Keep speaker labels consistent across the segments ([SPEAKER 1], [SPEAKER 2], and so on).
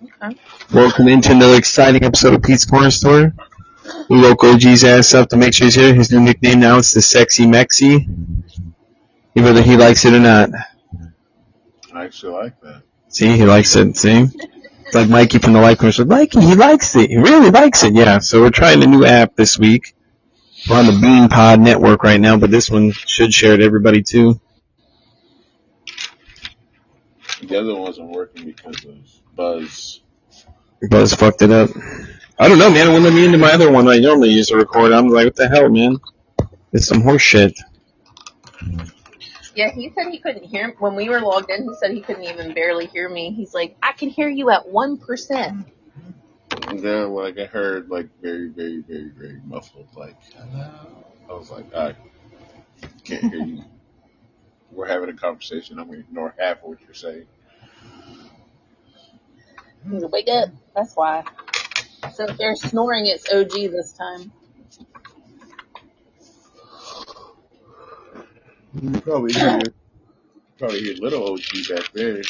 [SPEAKER 1] Okay.
[SPEAKER 2] Welcome into another exciting episode of Pete's Corner Store. We woke OG's ass up to make sure he's here. His new nickname now is the Sexy Mexi. Whether he likes it or not.
[SPEAKER 3] I actually like that.
[SPEAKER 2] See, he likes it. See? It's like Mikey from the Light Commercial. Mikey, he likes it. He really likes it. Yeah, so we're trying a new app this week. We're on the Bean Pod network right now, but this one should share to everybody too.
[SPEAKER 3] The other one wasn't working because of Buzz.
[SPEAKER 2] Buzz fucked it up. I don't know, man. It wouldn't let me into my other one I normally use to record. I'm like, what the hell, man? It's some horse shit.
[SPEAKER 1] Yeah, he said he couldn't hear when we were logged in. He said he couldn't even barely hear me. He's like, I can hear you at 1%.
[SPEAKER 3] And then like I heard like very, very, very, very muffled, like hello. I was like, I can't hear you. We're having a conversation. I'm gonna ignore half of what you're saying.
[SPEAKER 1] He's like, wake up. That's why. So if they're snoring, it's OG this time.
[SPEAKER 3] You probably hear little OG back there.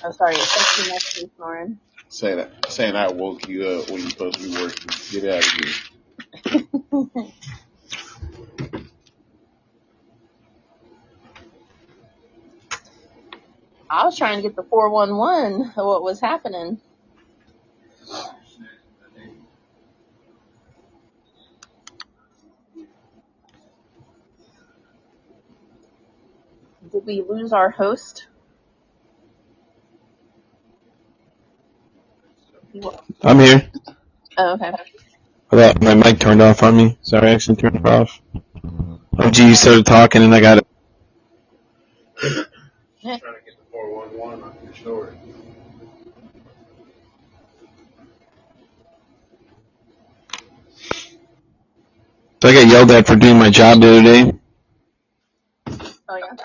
[SPEAKER 1] Oh, sorry. It's Sexy Mexi snoring.
[SPEAKER 3] Saying I woke you up when you're supposed to be working. Get out of here.
[SPEAKER 1] I was trying to get the 411 of what was happening. Did we lose our host?
[SPEAKER 2] I'm here.
[SPEAKER 1] Oh, okay.
[SPEAKER 2] I got my mic turned off on me. Sorry, I actually turned it off. Oh, gee, you started talking and I got it.
[SPEAKER 3] Trying to get the 411 on your story.
[SPEAKER 2] So I got yelled at for doing my job the other day.
[SPEAKER 1] Oh, yeah?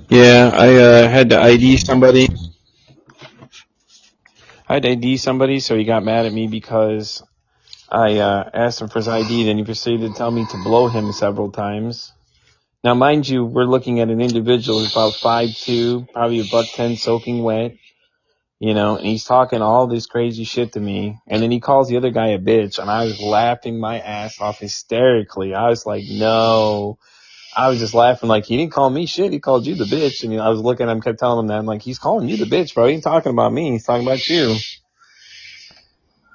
[SPEAKER 2] Yeah, I had to ID somebody. So he got mad at me because I asked him for his ID, and he proceeded to tell me to blow him several times. Now, mind you, we're looking at an individual who's about 5'2", probably a $110 soaking wet, and he's talking all this crazy shit to me. And then he calls the other guy a bitch, and I was laughing my ass off hysterically. I was like, no. I was just laughing like, he didn't call me shit, he called you the bitch. And I was looking at him, kept telling him that. I'm like, he's calling you the bitch, bro. He ain't talking about me, he's talking about you.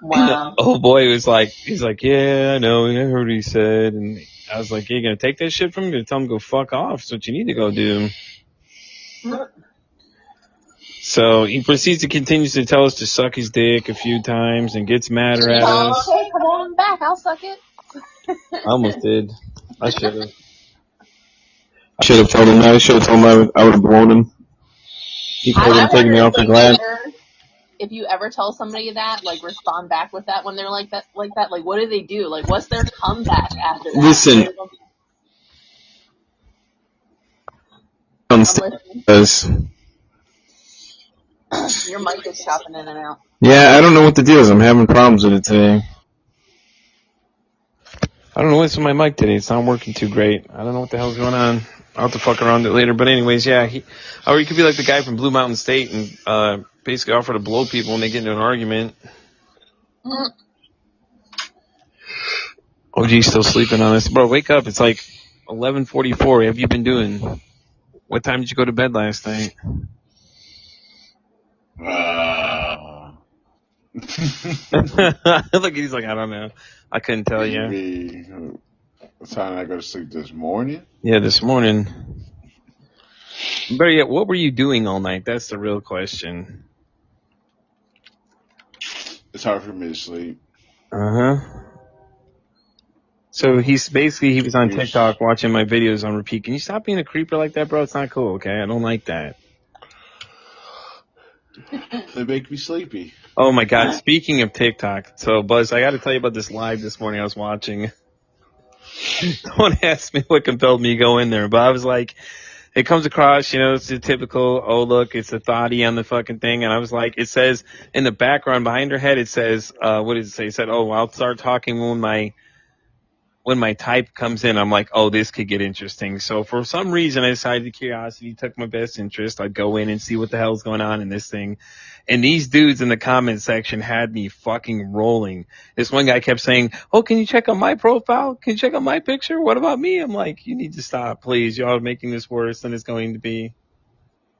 [SPEAKER 1] Wow.
[SPEAKER 2] Oh boy, he's like, yeah, I know, I heard what he said. And I was like, you gonna take that shit from him? You're gonna tell him to go fuck off? That's what you need to go do. So he proceeds to continue to tell us to suck his dick a few times and gets madder at us.
[SPEAKER 1] Okay, come on back, I'll suck it.
[SPEAKER 2] I almost did. I should have. I should have told him that. I should have told him I would have blown him. He could have taken me off the glass.
[SPEAKER 1] If you ever tell somebody that, like, respond back with that when they're like that, like, what do they do? Like, what's their comeback after that?
[SPEAKER 2] Listen.
[SPEAKER 1] Your mic is chopping in and out.
[SPEAKER 2] Yeah, I don't know what the deal is. I'm having problems with it today. I don't know what's with my mic today. It's not working too great. I don't know what the hell's going on. I'll have to fuck around with it later. But anyways, yeah. Or he could be like the guy from Blue Mountain State and basically offer to blow people when they get into an argument. OG's still sleeping on us. Bro, wake up. It's like 11:44. What have you been doing? What time did you go to bed last night? Look, he's like, I don't know. I couldn't tell you.
[SPEAKER 3] What time did I go to sleep this morning?
[SPEAKER 2] Yeah, this morning. Better yet, what were you doing all night? That's the real question.
[SPEAKER 3] It's hard for me to sleep.
[SPEAKER 2] Uh-huh. So he was on TikTok watching my videos on repeat. Can you stop being a creeper like that, bro? It's not cool, okay? I don't like that.
[SPEAKER 3] They make me sleepy.
[SPEAKER 2] Oh my God, speaking of TikTok, so Buzz, I gotta tell you about this live this morning I was watching. Don't ask me what compelled me to go in there, but I was like, it comes across, it's the typical, oh look, it's a thotty on the fucking thing, and I was like, it says, in the background behind her head, it says, what does it say? It said, oh, I'll start talking when when my type comes in, I'm like, oh, this could get interesting. So for some reason, I decided curiosity took my best interest. I'd go in and see what the hell's going on in this thing. And these dudes in the comment section had me fucking rolling. This one guy kept saying, oh, can you check out my profile? Can you check out my picture? What about me? I'm like, you need to stop, please. Y'all are making this worse than it's going to be.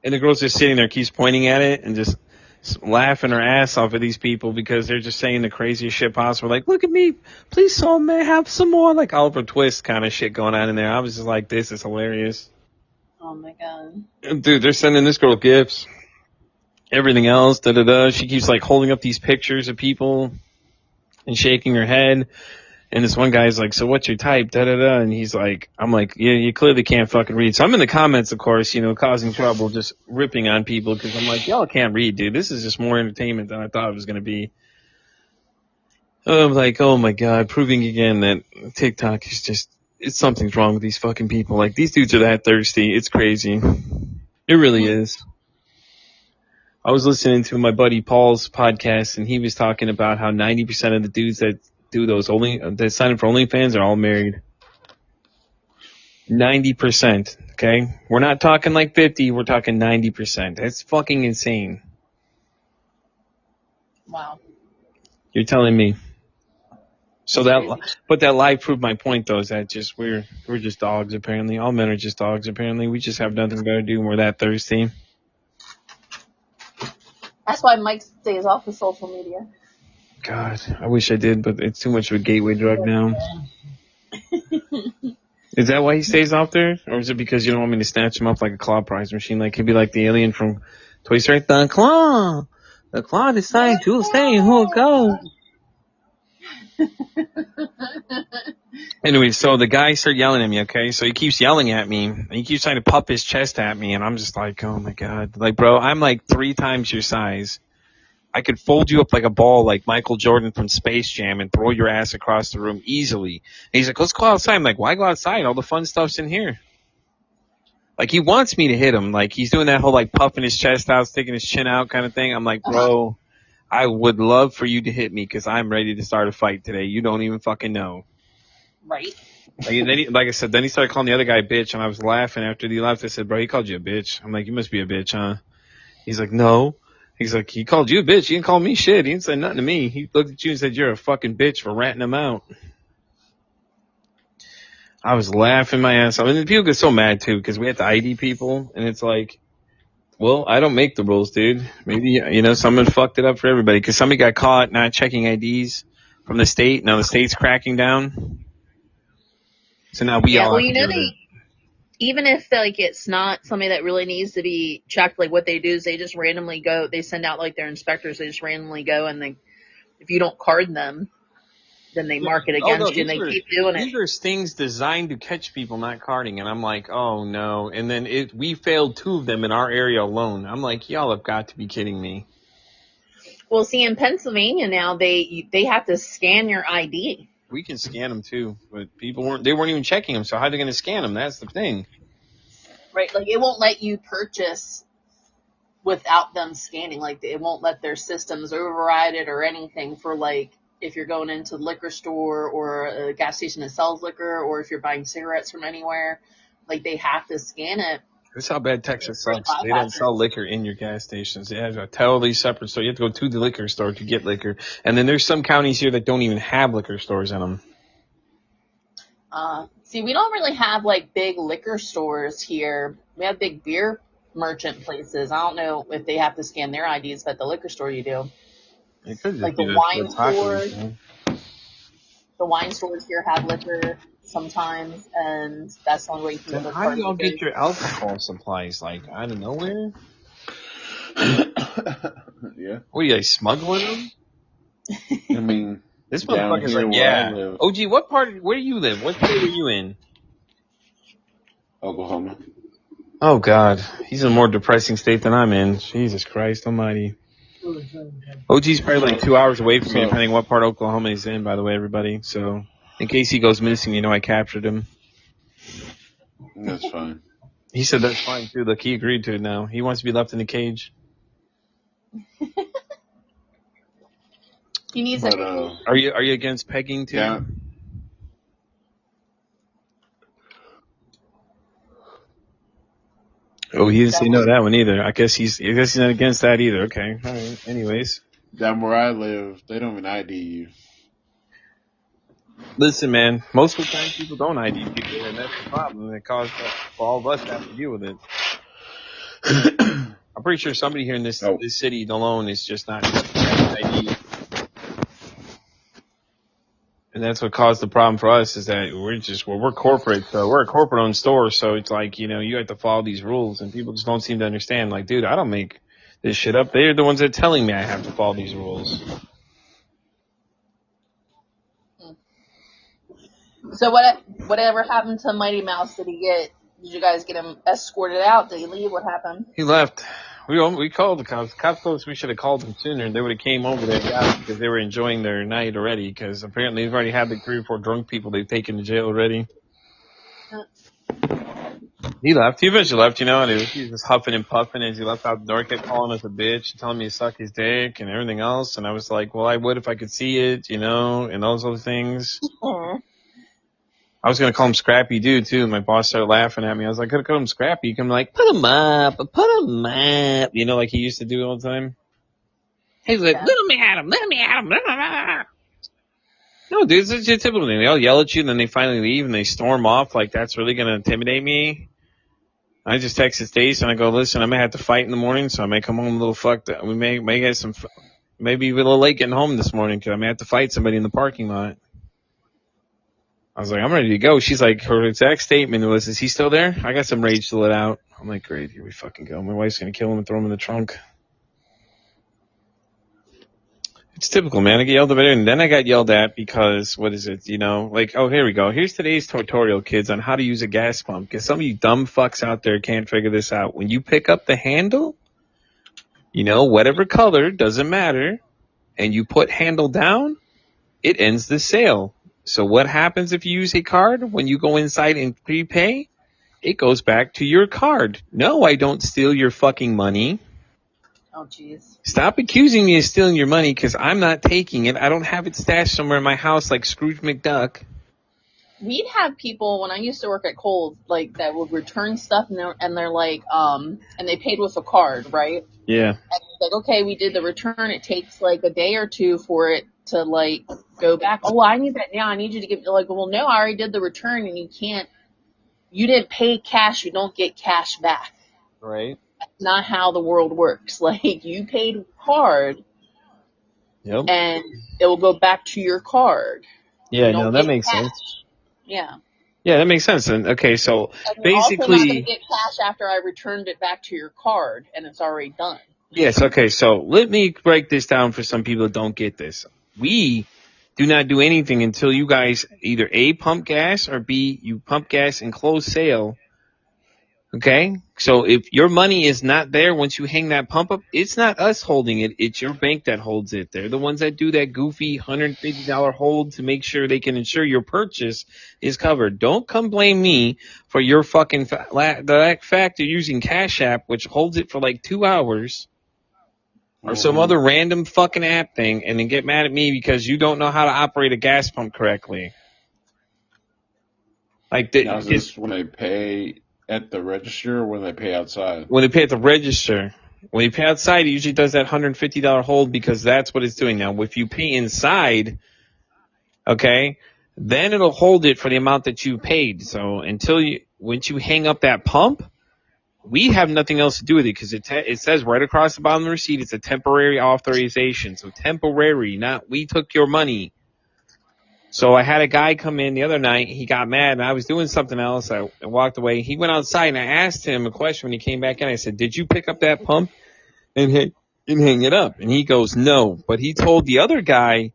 [SPEAKER 2] And the girl's just sitting there, keeps pointing at it and just laughing her ass off at these people because they're just saying the craziest shit possible. Like, look at me, please, so man, have some more. Like Oliver Twist kind of shit going on in there. I was just like, this is hilarious.
[SPEAKER 1] Oh my god.
[SPEAKER 2] Dude, they're sending this girl gifts, everything else, da-da-da. She keeps like holding up these pictures of people and shaking her head. And this one guy's like, so what's your type? Da-da-da. And he's like, I'm like, yeah, you clearly can't fucking read. So I'm in the comments, of course, causing trouble, just ripping on people because I'm like, y'all can't read, dude. This is just more entertainment than I thought it was going to be. I'm like, oh my God, proving again that TikTok is just, something's wrong with these fucking people. Like, these dudes are that thirsty. It's crazy. It really is. I was listening to my buddy Paul's podcast, and he was talking about how 90% of the dudes that do those that sign up for OnlyFans are all married. 90%. Okay, we're not talking like 50. We're talking 90%. That's fucking insane.
[SPEAKER 1] Wow.
[SPEAKER 2] You're telling me. So but that live proved my point though. Is that just we're just dogs apparently. All men are just dogs apparently. We just have nothing better to do, and we're that thirsty.
[SPEAKER 1] That's why Mike stays off of social media.
[SPEAKER 2] God, I wish I did, but it's too much of a gateway drug now. Is that why he stays out there? Or is it because you don't want me to snatch him up like a claw prize machine? Like, he'd be like the alien from Toy Story. The claw decides who'll stay and who'll go. Anyway, so the guy started yelling at me, okay? So he keeps yelling at me, and he keeps trying to puff his chest at me, and I'm just like, oh my God. Like, bro, I'm like 3 times your size. I could fold you up like a ball like Michael Jordan from Space Jam and throw your ass across the room easily. And he's like, let's go outside. I'm like, why go outside? All the fun stuff's in here. Like, he wants me to hit him. Like, he's doing that whole, like, puffing his chest out, sticking his chin out kind of thing. I'm like, bro, I would love for you to hit me because I'm ready to start a fight today. You don't even fucking know.
[SPEAKER 1] Right.
[SPEAKER 2] Like I said, then he started calling the other guy a bitch, and I was laughing after he left. I said, bro, he called you a bitch. I'm like, you must be a bitch, huh? He's like, no. He's like, he called you a bitch. He didn't call me shit. He didn't say nothing to me. He looked at you and said, you're a fucking bitch for ratting him out. I was laughing my ass off. And people get so mad, too, because we have to ID people. And it's like, well, I don't make the rules, dude. Maybe, someone fucked it up for everybody. Because somebody got caught not checking IDs from the state. Now the state's cracking down. So now we all have to do it.
[SPEAKER 1] Even if like it's not somebody that really needs to be checked, like what they do is they just randomly go, they send out like their inspectors, they just randomly go and if you don't card them, then they mark it against you and they keep doing it.
[SPEAKER 2] These are stings designed to catch people not carding, and I'm like, oh no. And then we failed 2 of them in our area alone. I'm like, y'all have got to be kidding me.
[SPEAKER 1] Well, see, in Pennsylvania now, they have to scan your ID.
[SPEAKER 2] We can scan them too, but people weren't even checking them, so how are they going to scan them? That's the thing.
[SPEAKER 1] Right, like it won't let you purchase without them scanning. Like it won't let their systems override it or anything for like if you're going into the liquor store or a gas station that sells liquor or if you're buying cigarettes from anywhere, like they have to scan it.
[SPEAKER 2] That's how bad Texas sucks. They don't sell liquor in your gas stations. They have a totally separate store. You have to go to the liquor store to get liquor. And then there's some counties here that don't even have liquor stores in them.
[SPEAKER 1] See, we don't really have like big liquor stores here. We have big beer merchant places. I don't know if they have to scan their IDs, but at the liquor store you do.
[SPEAKER 2] It could just
[SPEAKER 1] like
[SPEAKER 2] be
[SPEAKER 1] the wine stores. The wine stores here have liquor sometimes, and that's the only way you can get.
[SPEAKER 2] How do y'all get your alcohol supplies? Like out of nowhere?
[SPEAKER 3] Yeah.
[SPEAKER 2] What are you guys smuggling them?
[SPEAKER 3] I mean,
[SPEAKER 2] this motherfucker's like, yeah. OG, where do you live? What state are you in?
[SPEAKER 3] Oklahoma.
[SPEAKER 2] Oh God, he's in a more depressing state than I'm in. Jesus Christ Almighty. OG's probably like 2 hours away from me, depending what part of Oklahoma he's in, by the way, everybody. So, in case he goes missing, I captured him.
[SPEAKER 3] That's fine.
[SPEAKER 2] He said that's fine, too. Look, he agreed to it now. He wants to be left in the cage.
[SPEAKER 1] He needs
[SPEAKER 2] Are you against pegging, too?
[SPEAKER 3] Yeah.
[SPEAKER 2] Oh, he didn't say no to that one either. I guess he's not against that either. Okay. All right. Anyways.
[SPEAKER 3] Down where I live, they don't even ID you.
[SPEAKER 2] Listen, man, most of the time people don't ID people, and that's the problem. It causes all of us to have to deal with it. I'm pretty sure somebody here in this city alone is just not ID. And that's what caused the problem for us, is that we're corporate, so we're a corporate owned store, so it's like, you know, you have to follow these rules, and people just don't seem to understand. Like, dude, I don't make this shit up. They're the ones that are telling me I have to follow these rules.
[SPEAKER 1] So whatever happened to Mighty Mouse? Did you guys get him escorted out? Did he leave? What happened?
[SPEAKER 2] He left. We called the cops. The cops told us we should have called them sooner. They would have came over there because they were enjoying their night already, because apparently they've already had like 3 or 4 drunk people they've taken to jail already. He left. He eventually left, you know, and he was just huffing and puffing as he left out the door, kept calling us a bitch, telling me to suck his dick and everything else. And I was like, well, I would if I could see it, you know, and those other things. I was going to call him Scrappy Dude, too. My boss started laughing at me. I was like, could have called him Scrappy. I'm like, put him up. You know, like he used to do all the time. He was like, let me at him. No, dude, it's a typical thing. They all yell at you, and then they finally leave, and they storm off. Like, that's really going to intimidate me. I just texted Stace, and I go, listen, I may have to fight in the morning, so I may come home a little fucked up. We may get maybe a little late getting home this morning, because I may have to fight somebody in the parking lot. I was like, I'm ready to go. She's like, her exact statement was, is he still there? I got some rage to let out. I'm like, great, here we fucking go. My wife's going to kill him and throw him in the trunk. It's typical, man. I get yelled at, and then I got yelled at because, what is it, you know, like, oh, here we go. Here's today's tutorial, kids, on how to use a gas pump. Because some of you dumb fucks out there can't figure this out. When you pick up the handle, you know, whatever color, doesn't matter, and you put handle down, it ends the sale. So what happens if you use a card? When you go inside and prepay, it goes back to your card. No, I don't steal your fucking money.
[SPEAKER 1] Oh, jeez.
[SPEAKER 2] Stop accusing me of stealing your money, because I'm not taking it. I don't have it stashed somewhere in my house like Scrooge McDuck.
[SPEAKER 1] We'd have people, when I used to work at Kohl's, like, that would return stuff, and they're like, and they paid with a card, right?
[SPEAKER 2] Yeah.
[SPEAKER 1] And it's like, okay, we did the return. It takes, like, a day or two for it to, like, go back. Oh, I need that now. I need you to give, like, well, no, I already did the return, and you didn't pay cash. You don't get cash back.
[SPEAKER 2] Right.
[SPEAKER 1] That's not how the world works. Like, you paid card,
[SPEAKER 2] yep,
[SPEAKER 1] and it will go back to your card.
[SPEAKER 2] Yeah, no, that makes sense.
[SPEAKER 1] Yeah.
[SPEAKER 2] Yeah, that makes sense. And okay, so
[SPEAKER 1] and
[SPEAKER 2] basically,
[SPEAKER 1] you're also not going to get cash after I returned it back to your card, and it's already done.
[SPEAKER 2] Yes. Okay. So let me break this down for some people that don't get this. We do not do anything until you guys either A, pump gas, or B, you pump gas and close sale. Okay? So if your money is not there once you hang that pump up, it's not us holding it. It's your bank that holds it. They're the ones that do that goofy $150 hold to make sure they can ensure your purchase is covered. Don't come blame me for your fucking the fact you're using Cash App, which holds it for like 2 hours, or some other random fucking app thing, and then get mad at me because you don't know how to operate a gas pump correctly. Like
[SPEAKER 3] now, is this when they pay at the register, or when they pay outside?
[SPEAKER 2] When they pay at the register. When you pay outside, it usually does that $150 hold, because that's what it's doing. Now, if you pay inside, okay, then it'll hold it for the amount that you paid. So once you hang up that pump, we have nothing else to do with it, because it says right across the bottom of the receipt, it's a temporary authorization. So temporary, not we took your money. So I had a guy come in the other night. He got mad, and I was doing something else. I walked away. He went outside, and I asked him a question when he came back in. I said, did you pick up that pump and hang it up? And he goes, no. But he told the other guy,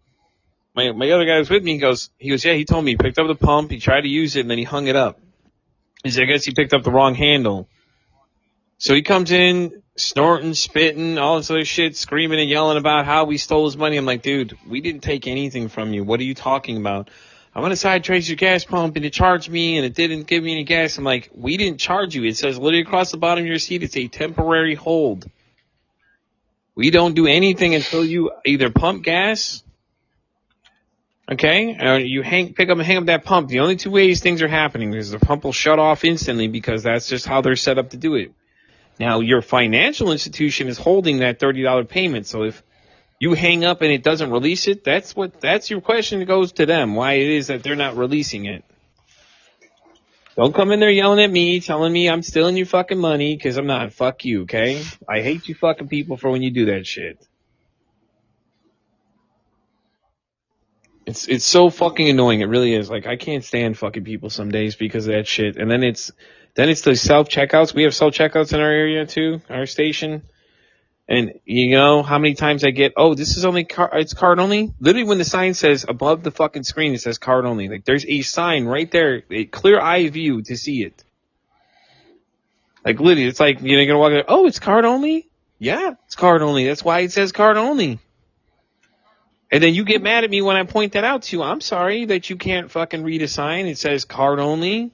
[SPEAKER 2] my other guy was with me, he goes, yeah, he told me he picked up the pump, he tried to use it, and then he hung it up. He said, I guess he picked up the wrong handle. So he comes in, snorting, spitting, all this other shit, screaming and yelling about how we stole his money. I'm like, dude, we didn't take anything from you. What are you talking about? I went inside, traced your gas pump, and it charged me, and it didn't give me any gas. I'm like, we didn't charge you. It says literally across the bottom of your receipt, it's a temporary hold. We don't do anything until you either pump gas, okay, or you pick up and hang up that pump. The only 2 ways things are happening is the pump will shut off instantly, because that's just how they're set up to do it. Now, your financial institution is holding that $30 payment. So if you hang up and it doesn't release it, that's your question that goes to them, why it is that they're not releasing it. Don't come in there yelling at me, telling me I'm stealing your fucking money, because I'm not. Fuck you, okay? I hate you fucking people for when you do that shit. It's so fucking annoying. It really is. Like, I can't stand fucking people some days because of that shit. And then it's the self-checkouts. We have self-checkouts in our area too, our station. And you know how many times I get, oh, this is only it's card only? Literally when the sign says above the fucking screen, it says card only. Like, there's a sign right there, a clear eye view to see it. Like, literally, it's like, you're gonna walk in, oh, it's card only? Yeah, it's card only. That's why it says card only. And then you get mad at me when I point that out to you. I'm sorry that you can't fucking read a sign. It says card only.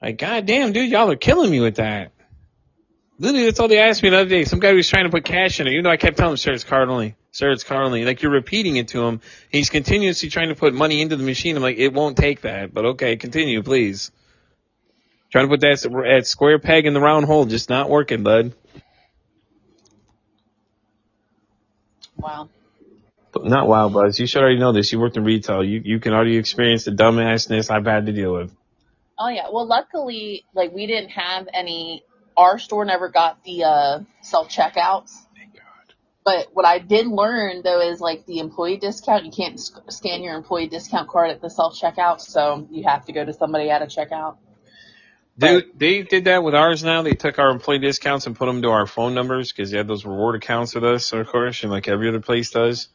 [SPEAKER 2] Like, goddamn, dude, y'all are killing me with that. Literally, that's all they asked me the other day. Some guy was trying to put cash in it, even though I kept telling him, sir, it's card only. Sir, it's card only. Like, you're repeating it to him. He's continuously trying to put money into the machine. I'm like, it won't take that. But okay, continue, please. Trying to put that square peg in the round hole. Just not working, bud.
[SPEAKER 1] Wow.
[SPEAKER 2] Not wow, Buzz. You should already know this. You worked in retail. You can already experience the dumbassness I've had to deal with.
[SPEAKER 1] Oh yeah. Well, luckily, like we didn't have any. Our store never got the self checkouts.
[SPEAKER 2] Thank God.
[SPEAKER 1] But what I did learn though is like the employee discount. You can't scan your employee discount card at the self checkout, so you have to go to somebody at a checkout.
[SPEAKER 2] Dude, they did that with ours now. They took our employee discounts and put them to our phone numbers because they had those reward accounts with us, of course, and like every other place does.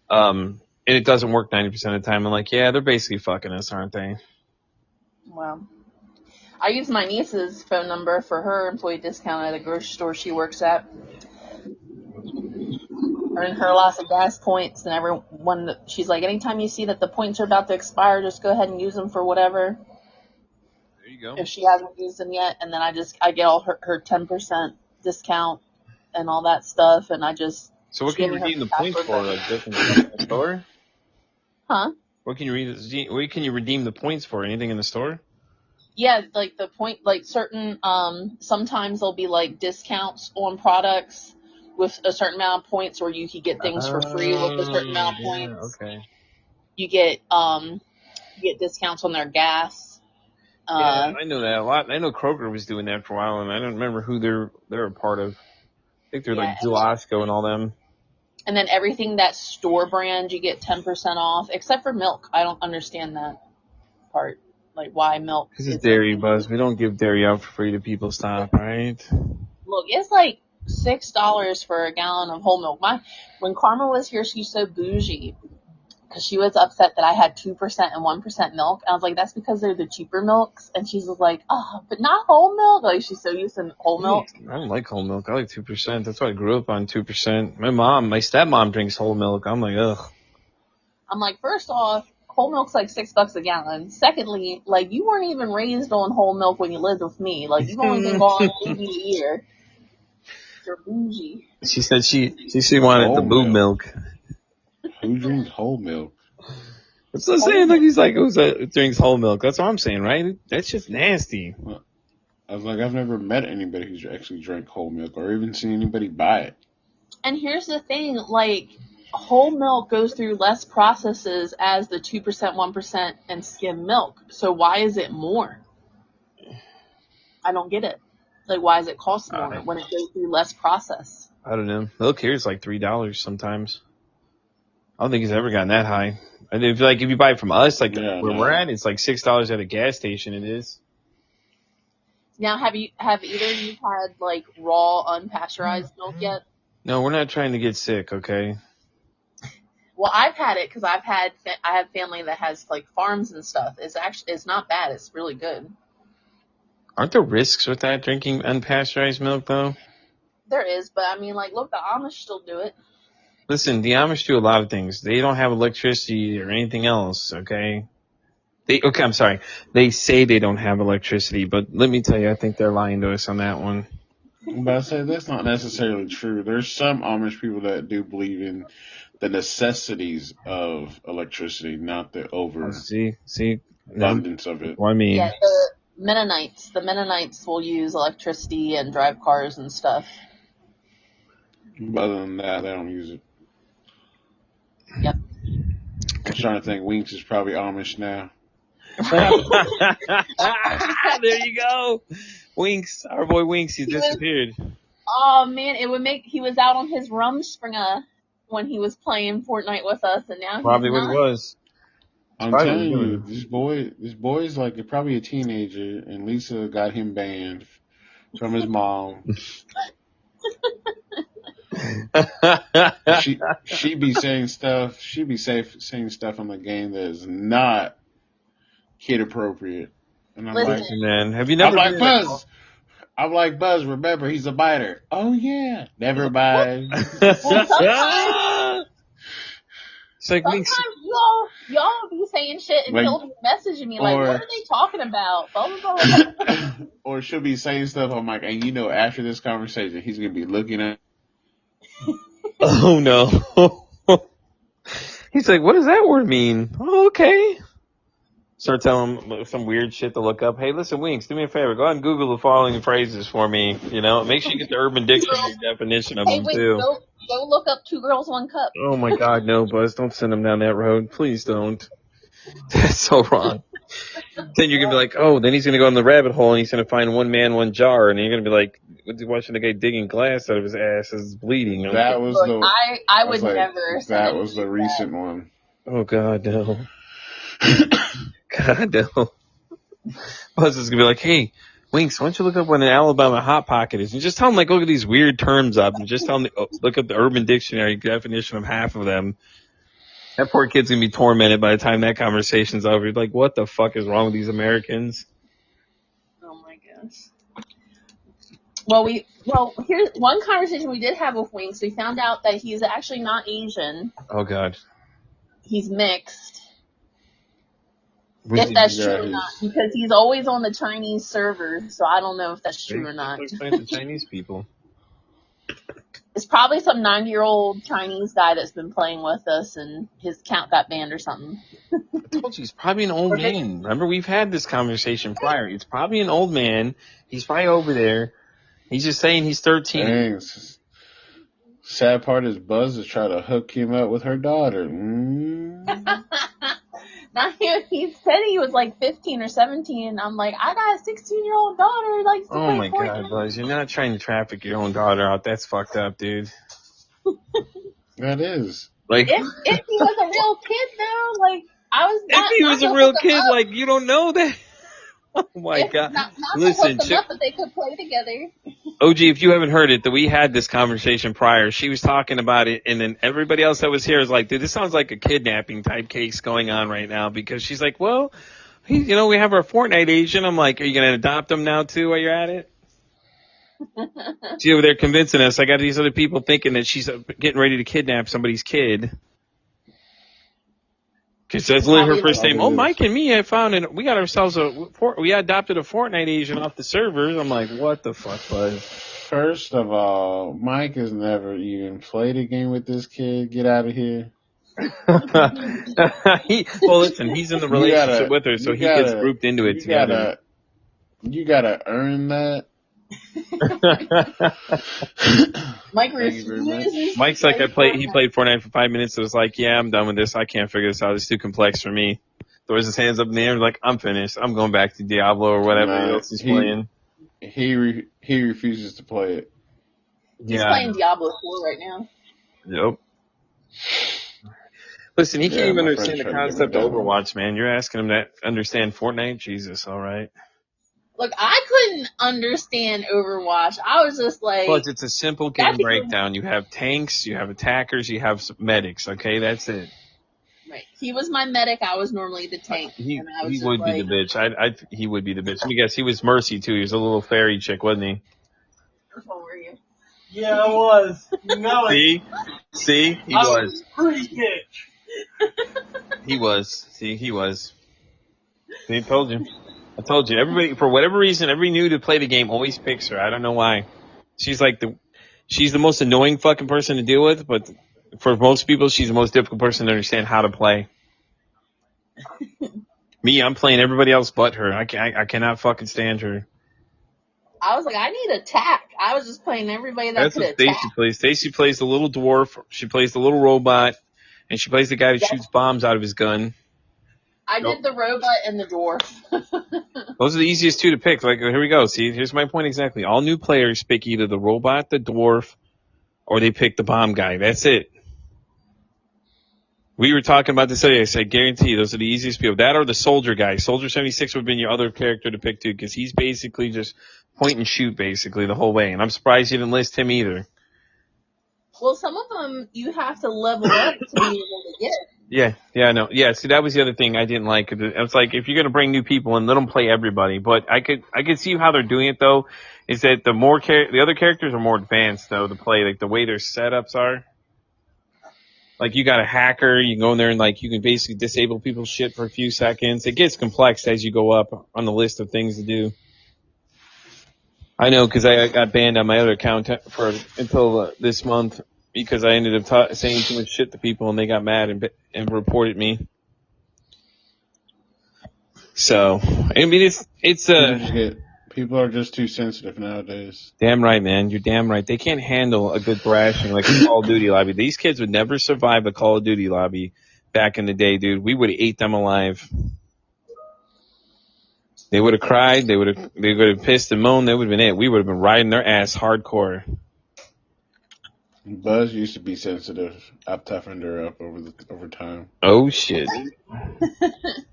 [SPEAKER 2] And it doesn't work 90% of the time. I'm like, yeah, they're basically fucking us, aren't they?
[SPEAKER 1] Well, I use my niece's phone number for her employee discount at a grocery store she works at. Earn her lots of gas points, and everyone, she's like, anytime you see that the points are about to expire, just go ahead and use them for whatever.
[SPEAKER 2] There you go.
[SPEAKER 1] If she hasn't used them yet, and then I get all her 10% discount and all that stuff, and I just.
[SPEAKER 2] So what can you redeem the points for? Like different stuff in the store?
[SPEAKER 1] Huh?
[SPEAKER 2] What can you redeem the points for? Anything in the store?
[SPEAKER 1] Yeah, like the point, like certain, sometimes there'll be like discounts on products with a certain amount of points, or you could get things for free with a certain amount of points.
[SPEAKER 2] Okay.
[SPEAKER 1] You get discounts on their gas.
[SPEAKER 2] Yeah, I know that a lot. I know Kroger was doing that for a while, and I don't remember who they're a part of. I think they're like Zulasko and all them.
[SPEAKER 1] And then everything that's store brand, you get 10% off, except for milk. I don't understand that part. Like, why milk?
[SPEAKER 2] This is dairy, Buzz. We don't give dairy out for free to people. Stop, right?
[SPEAKER 1] Look, it's like $6 for a gallon of whole milk. When Karma was here, she's so bougie because she was upset that I had 2% and 1% milk. And I was like, that's because they're the cheaper milks. And she's like, oh, but not whole milk. Like, she's so used to whole milk.
[SPEAKER 2] I don't like whole milk. I like 2%. That's why I grew up on 2%. My stepmom drinks whole milk. I'm like, ugh.
[SPEAKER 1] I'm like, first off, whole milk's like $6 a gallon. Secondly, like, you weren't even raised on whole milk when you lived with me. Like, you've only been gone maybe a year. You're bougie.
[SPEAKER 2] She said she wanted the boob milk.
[SPEAKER 3] Who drinks whole milk?
[SPEAKER 2] That's what I'm saying. Like, he's like, who drinks whole milk? That's what I'm saying, right? That's just nasty.
[SPEAKER 3] Well, I was like, I've never met anybody who's actually drank whole milk or even seen anybody buy it.
[SPEAKER 1] And here's the thing, like, whole milk goes through less processes as the 2%, 1%, and skim milk. So why is it more? I don't get it. Like, why does it cost more when it goes through less process?
[SPEAKER 2] I don't know. Milk here is like $3 sometimes. I don't think it's ever gotten that high. I think if you buy it from us, like where we're at, it's like $6 at a gas station. It is.
[SPEAKER 1] Now, have either of you had like raw unpasteurized milk yet?
[SPEAKER 2] No, we're not trying to get sick, okay?
[SPEAKER 1] Well, I've had it because I have family that has like farms and stuff. It's not bad. It's really good.
[SPEAKER 2] Aren't there risks with that, drinking unpasteurized milk, though?
[SPEAKER 1] There is, but I mean, like, look, the Amish still do it.
[SPEAKER 2] Listen, the Amish do a lot of things. They don't have electricity or anything else, okay? I'm sorry. They say they don't have electricity, but let me tell you, I think they're lying to us on that one.
[SPEAKER 3] But I say that's not necessarily true. There's some Amish people that do believe in the necessities of electricity, not the
[SPEAKER 2] See,
[SPEAKER 3] abundance of it.
[SPEAKER 2] Well, I mean,
[SPEAKER 1] Yeah, Mennonites. The Mennonites will use electricity and drive cars and stuff.
[SPEAKER 3] Other than that, they don't use it.
[SPEAKER 1] Yep.
[SPEAKER 3] I'm trying to think. Winks is probably Amish now.
[SPEAKER 2] There you go. Winks. Our boy Winks, he disappeared.
[SPEAKER 1] Oh man, he was out on his Rumspringa when he was playing Fortnite with us, and now
[SPEAKER 2] Probably
[SPEAKER 1] he's
[SPEAKER 2] what
[SPEAKER 1] not.
[SPEAKER 2] it was.
[SPEAKER 3] I'm
[SPEAKER 2] Probably
[SPEAKER 3] telling
[SPEAKER 2] what it
[SPEAKER 3] you, this boy's like probably a teenager, and Lisa got him banned from his mom. she be saying stuff. She be saying stuff on the game that is not kid appropriate. And I'm
[SPEAKER 1] Listen,
[SPEAKER 3] like,
[SPEAKER 2] man, have you never?
[SPEAKER 3] I'm like Buzz. I'm like Buzz. Remember, he's a biter. Oh yeah, never mind.
[SPEAKER 1] well, sometimes
[SPEAKER 2] It's like Winks.
[SPEAKER 1] y'all be saying shit, and
[SPEAKER 3] Like,
[SPEAKER 1] he'll be messaging me like, "What are they talking about?" Blah blah blah.
[SPEAKER 3] or she'll be saying stuff. I'm like, and you know, after this conversation, he's gonna be looking at.
[SPEAKER 2] Oh no. He's like, what does that word mean? Oh, okay. Start telling him some weird shit to look up. Hey, listen, Winks, do me a favor. Go ahead and Google the following phrases for me. You know, make sure you get the Urban Dictionary definition of them,
[SPEAKER 1] Winks,
[SPEAKER 2] too.
[SPEAKER 1] go look up 2 girls, 1 cup.
[SPEAKER 2] Oh, my God, no, Buzz. Don't send him down that road. Please don't. That's so wrong. Then you're going to be like, oh, then he's going to go in the rabbit hole and he's going to find 1 man, 1 jar. And you're going to be like, watching the guy digging glass out of his ass as bleeding.
[SPEAKER 3] That was
[SPEAKER 1] Look, I would never.
[SPEAKER 3] That was the recent one.
[SPEAKER 2] Oh, God, no. God, no. Buzz is going to be like, hey, Winks, why don't you look up what an Alabama Hot Pocket is? And just tell him, like, look at these weird terms up. And just tell him, look up the Urban Dictionary definition of half of them. That poor kid's going to be tormented by the time that conversation's over. He's like, what the fuck is wrong with these Americans?
[SPEAKER 1] Oh, my gosh. Well, here's one conversation we did have with Winks. We found out that he's actually not Asian.
[SPEAKER 2] Oh, God.
[SPEAKER 1] He's mixed. If that's true or not, because he's always on the Chinese server, so I don't know if that's true or not.
[SPEAKER 2] Explain to Chinese people.
[SPEAKER 1] It's probably some 90-year-old Chinese guy that's been playing with us, and his account got banned or something.
[SPEAKER 2] I told you, he's probably an old man. Remember, we've had this conversation prior. It's probably an old man. He's probably over there. He's just saying he's 13.
[SPEAKER 3] Dang. Sad part is Buzz is trying to hook him up with her daughter.
[SPEAKER 1] Now he said he was like 15 or 17, and I'm like, I got a 16-year-old daughter. Like,
[SPEAKER 2] oh my God, Buzz, you're not trying to traffic your own daughter out. That's fucked up, dude.
[SPEAKER 3] That is.
[SPEAKER 2] Like,
[SPEAKER 1] if he was a real kid, though, like, I was.
[SPEAKER 2] If he was a real kid, like, you don't know that. Oh my God.
[SPEAKER 1] Not
[SPEAKER 2] Listen,
[SPEAKER 1] to hook them up, but they could play together.
[SPEAKER 2] OG, if you haven't heard it, that we had this conversation prior. She was talking about it, and then everybody else that was here was like, dude, this sounds like a kidnapping type case going on right now, because she's like, well, we have our Fortnite Asian. I'm like, are you going to adopt them now too while you're at it? See, over there convincing us. I got these other people thinking that she's getting ready to kidnap somebody's kid. Because that's literally her first name. Oh, Mike and me, we got ourselves we adopted a Fortnite Asian off the servers. I'm like, what the fuck, Buzz?
[SPEAKER 3] First of all, Mike has never even played a game with this kid. Get out of here.
[SPEAKER 2] Well, listen, he's in the relationship with her, so he gets grouped into it together.
[SPEAKER 3] You gotta earn that.
[SPEAKER 2] Mike's like, he played Fortnite for 5 minutes. It was like, yeah, I'm done with this. I can't figure this out. It's too complex for me. Throws his hands up in the air, like, I'm finished. I'm going back to Diablo or whatever else he's playing.
[SPEAKER 3] He refuses to play it.
[SPEAKER 1] He's playing Diablo 4 right now.
[SPEAKER 2] Yep. Listen, he can't even understand the concept of Overwatch, man. You're asking him to understand Fortnite? Jesus, all right.
[SPEAKER 1] Look, I couldn't understand Overwatch. I was just like...
[SPEAKER 2] Well, it's a simple game breakdown. You have tanks, you have attackers, you have medics, okay? That's it.
[SPEAKER 1] Right. He was my medic. I was normally the tank.
[SPEAKER 2] He would be the bitch. He would be the bitch. Let me guess, he was Mercy, too. He was a little fairy chick, wasn't he?
[SPEAKER 1] What were you?
[SPEAKER 4] Yeah, I was. You know it.
[SPEAKER 2] See? He was.
[SPEAKER 4] Pretty bitch.
[SPEAKER 2] He was. See, he was. See, I told you. Everybody, for whatever reason, every new to play the game always picks her. I don't know why. She's the most annoying fucking person to deal with, but for most people, she's the most difficult person to understand how to play. Me, I'm playing everybody else but her. I cannot fucking stand her.
[SPEAKER 1] I was like, I need attack. I was just playing everybody that
[SPEAKER 2] That's
[SPEAKER 1] could
[SPEAKER 2] what
[SPEAKER 1] attack.
[SPEAKER 2] Stacy plays. Stacy plays the little dwarf. She plays the little robot, and she plays the guy who shoots bombs out of his gun.
[SPEAKER 1] I did the robot and the dwarf.
[SPEAKER 2] Those are the easiest two to pick. Like, here we go. See, here's my point exactly. All new players pick either the robot, the dwarf, or they pick the bomb guy. That's it. We were talking about this today. I said, guarantee you, those are the easiest people. That or the soldier guy. Soldier 76 would have been your other character to pick too, because he's basically just point and shoot basically the whole way. And I'm surprised you didn't list him either.
[SPEAKER 1] Well, some of them you have to level up to be able to get.
[SPEAKER 2] Yeah, I know. Yeah, see, that was the other thing I didn't like. It's like, if you're gonna bring new people in, let them play everybody. But I could see how they're doing it though, is that the other characters are more advanced though to play, like the way their setups are. Like, you got a hacker, you can go in there and, like, you can basically disable people's shit for a few seconds. It gets complex as you go up on the list of things to do. I know, because I got banned on my other account until this month because I ended up saying too much shit to people and they got mad and reported me. So, I mean,
[SPEAKER 3] people are just too sensitive nowadays.
[SPEAKER 2] Damn right, man. You're damn right. They can't handle a good thrashing like a Call of Duty lobby. These kids would never survive a Call of Duty lobby back in the day, dude. We would have ate them alive. They would have cried. They would have pissed and moaned. That would have been it. We would have been riding their ass hardcore.
[SPEAKER 3] Buzz used to be sensitive. I've toughened her up over time.
[SPEAKER 2] Oh, shit.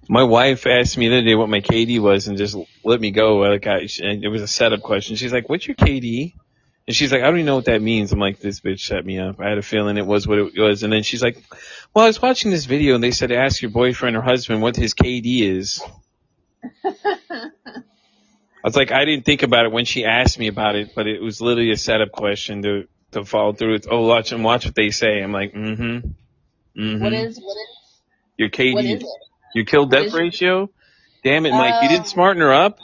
[SPEAKER 2] My wife asked me the other day what my KD was and just let me go. It was a setup question. She's like, what's your KD? And she's like, I don't even know what that means. I'm like, this bitch set me up. I had a feeling it was what it was. And then she's like, well, I was watching this video and they said ask your boyfriend or husband what his KD is. I was like, I didn't think about it when she asked me about it, but it was literally a setup question to follow through with. Oh, watch what they say. I'm like,
[SPEAKER 1] What is
[SPEAKER 2] your KD?
[SPEAKER 1] What is it?
[SPEAKER 2] Your kill death ratio? Damn it, Mike. You didn't smarten her up?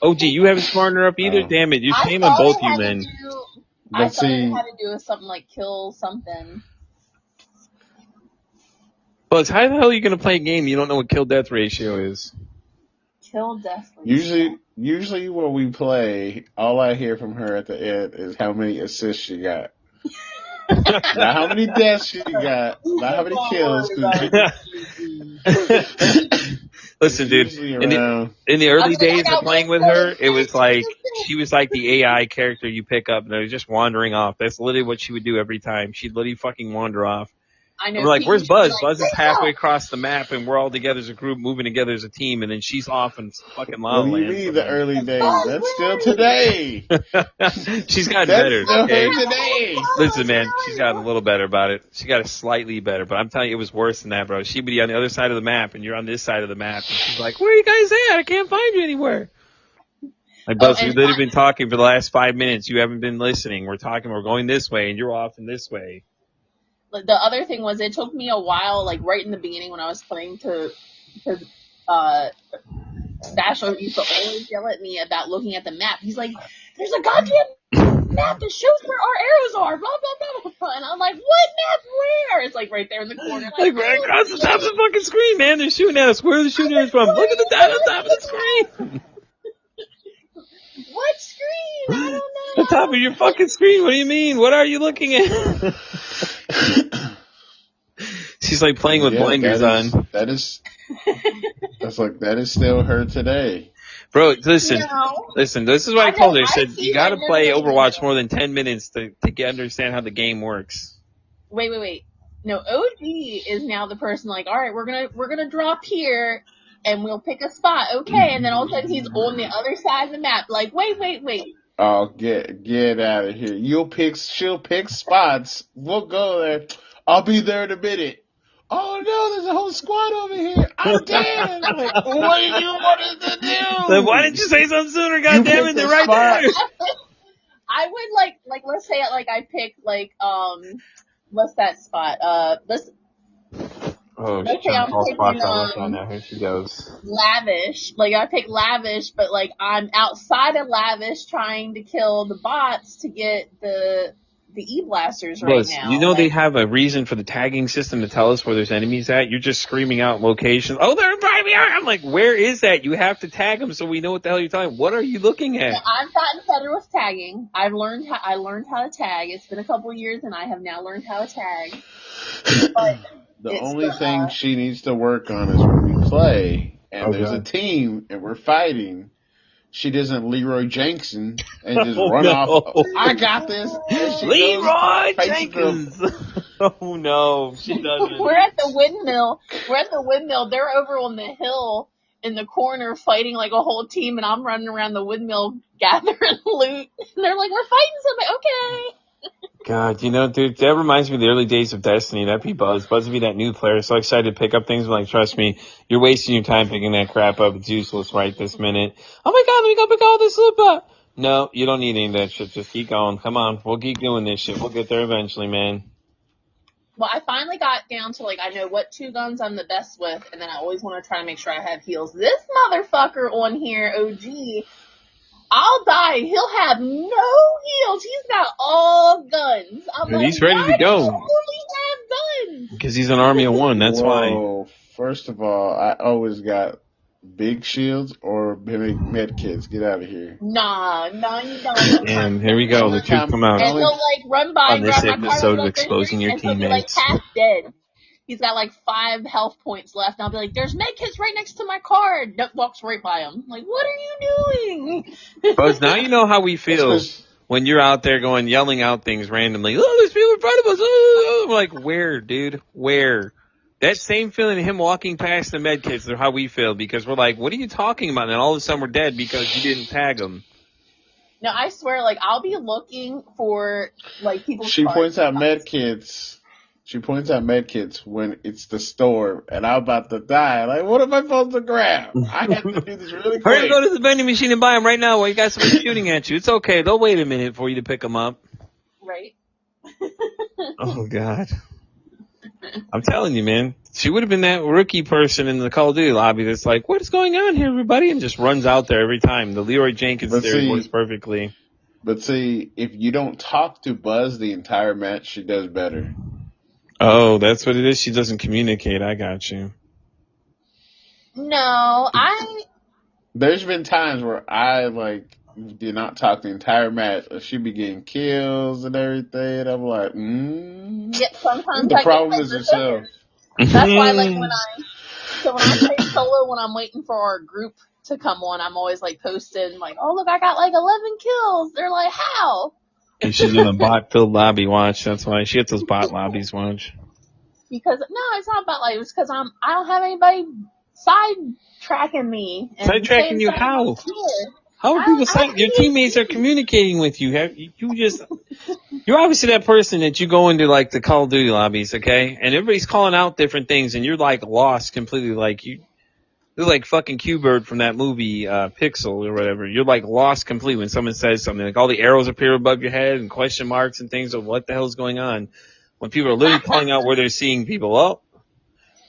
[SPEAKER 2] OG, you haven't smartened her up either? Damn it. You're shame on both you men.
[SPEAKER 1] I thought it had to do with something like kill something.
[SPEAKER 2] Buzz, how the hell are you going to play a game you don't know what kill death ratio is?
[SPEAKER 1] Kill death ratio.
[SPEAKER 3] Usually when we play, all I hear from her at the end is how many assists she got. Not how many deaths she got. Not how many kills.
[SPEAKER 2] Listen, dude. In the early days of playing with her, it was like she was like the AI character you pick up, and it was just wandering off. That's literally what she would do every time. She'd literally fucking wander off.
[SPEAKER 1] I know.
[SPEAKER 2] We're like, where's Buzz? Buzz is halfway across the map, and we're all together as a group, moving together as a team, and then she's off in fucking La La Land.
[SPEAKER 3] What do you mean the early days? That's still today.
[SPEAKER 2] She's gotten better. Okay?
[SPEAKER 3] Today.
[SPEAKER 2] Listen, man, she's gotten a little better about it. She got it slightly better, but I'm telling you, it was worse than that, bro. She'd be on the other side of the map, and you're on this side of the map, and she's like, where are you guys at? I can't find you anywhere. Like, Buzz, we've literally been talking for the last 5 minutes. You haven't been listening. We're going this way, and you're off in this way.
[SPEAKER 1] The other thing was, it took me a while, like right in the beginning when I was playing Bachelor used to always yell at me about looking at the map. He's like, there's a goddamn map that shows where our arrows are, blah, blah, blah, blah. And I'm like, what map where? It's like right there in the corner.
[SPEAKER 2] Like right across the top of the fucking screen, man. They're shooting at us. Where are they shooting at us from? Look at the top of the screen.
[SPEAKER 1] What screen? I don't know.
[SPEAKER 2] The top of your fucking screen. What do you mean? What are you looking at? She's like playing with blinders on.
[SPEAKER 3] That is still her today.
[SPEAKER 2] Bro, listen. This is what I told her. I said, you gotta play Overwatch more than 10 minutes to understand how the game works.
[SPEAKER 1] Wait. No, OG is now the person like, all right, we're gonna drop here and we'll pick a spot. Okay. And then all of a sudden he's on the other side of the map. Like, wait.
[SPEAKER 3] Oh, get out of here. She'll pick spots. We'll go there. I'll be there in a minute. Oh no, there's a whole squad over here. I'm dead. I'm like, what do you want us to do?
[SPEAKER 2] Then why didn't you say something sooner? God damn it, they're right there.
[SPEAKER 1] I would like let's say I pick what's that spot? Let's say I'm picking
[SPEAKER 2] here she goes.
[SPEAKER 1] Lavish. Like I pick Lavish, but like I'm outside of Lavish trying to kill the bots to get the E-blasters right now.
[SPEAKER 2] You know they have a reason for the tagging system to tell us where there's enemies at. You're just screaming out locations. Oh, they're by me. I'm like, where is that? You have to tag them so we know what the hell you're talking. What are you looking at?
[SPEAKER 1] Now, I've gotten better with tagging. I learned how to tag. It's been a couple years, and I have now learned how to tag. But
[SPEAKER 3] the only thing she needs to work on is when we play and there's a team and we're fighting. She doesn't Leroy Jenkins and just run off. I got this.
[SPEAKER 2] Leroy Jenkins. Oh no, she doesn't.
[SPEAKER 1] We're at the windmill. They're over on the hill in the corner fighting like a whole team, and I'm running around the windmill gathering loot. And they're like, "We're fighting somebody." Okay.
[SPEAKER 2] God, dude, that reminds me of the early days of Destiny. That'd be Buzz. Buzz would be that new player, so excited to pick up things. I'm like, trust me, you're wasting your time picking that crap up. It's useless right this minute. Oh my God, let me go pick all this loot up. No, you don't need any of that shit. Just keep going. Come on, we'll keep doing this shit. We'll get there eventually, man.
[SPEAKER 1] Well, I finally got down to, I know what 2 guns I'm the best with, and then I always want to try to make sure I have heals. This motherfucker on here, OG, I'll die. He'll have no heals. He's got all guns. I'm like,
[SPEAKER 2] he's ready to go.
[SPEAKER 1] Why does he only have guns?
[SPEAKER 2] Because he's an army of one. That's why.
[SPEAKER 3] First of all, I always got big shields or med kits. Get out of here.
[SPEAKER 1] Nah, you don't.
[SPEAKER 2] And here we go. The truth come out.
[SPEAKER 1] And he'll run by
[SPEAKER 2] on this episode of exposing your teammates.
[SPEAKER 1] He'll be half dead. He's got 5 health points left, and I'll be like, "There's med kits right next to my card." Duck walks right by him. I'm like, what are you doing?
[SPEAKER 2] Buzz, now you know how we feel when you're out there yelling out things randomly. Oh, there's people in front of us. Oh. We're like, where, dude? Where? That same feeling of him walking past the med kits is how we feel, because we're like, what are you talking about? And then all of a sudden we're dead because you didn't tag them.
[SPEAKER 1] No, I swear, I'll be looking for, people's
[SPEAKER 3] She points out med kits. She points out med kits when it's the store, and I'm about to die. What am I supposed to grab? I have to do this really quick.
[SPEAKER 2] Hurry, go to the vending machine and buy them right now while you got somebody shooting at you. It's okay. They'll wait a minute for you to pick them up.
[SPEAKER 1] Right.
[SPEAKER 2] Oh, God. I'm telling you, man. She would have been that rookie person in the Call of Duty lobby that's like, what is going on here, everybody? And just runs out there every time. The Leroy Jenkins theory works perfectly.
[SPEAKER 3] But see, if you don't talk to Buzz the entire match, she does better.
[SPEAKER 2] Oh, that's what it is? She doesn't communicate. I got you.
[SPEAKER 1] No,
[SPEAKER 3] There's been times where I, did not talk the entire match. She'd be getting kills and everything, and I'm like,
[SPEAKER 1] Yeah, sometimes
[SPEAKER 3] the problem is herself.
[SPEAKER 1] That's why, when I play solo, when I'm waiting for our group to come on, I'm always, posting, oh, look, I got, 11 kills. They're like, how?
[SPEAKER 2] And she's in a bot-filled lobby watch. That's why she gets those bot lobbies watch.
[SPEAKER 1] Because no, it's not about it's because I don't have anybody sidetracking me.
[SPEAKER 2] Sidetracking you how? How are people your teammates are communicating with you? You're obviously that person that you go into the Call of Duty lobbies, okay? And everybody's calling out different things, and you're lost completely. You're like fucking Q-Bird from that movie, Pixel or whatever. You're lost completely when someone says something. All the arrows appear above your head and question marks and things of what the hell's going on. When people are literally calling out where they're seeing people. Oh,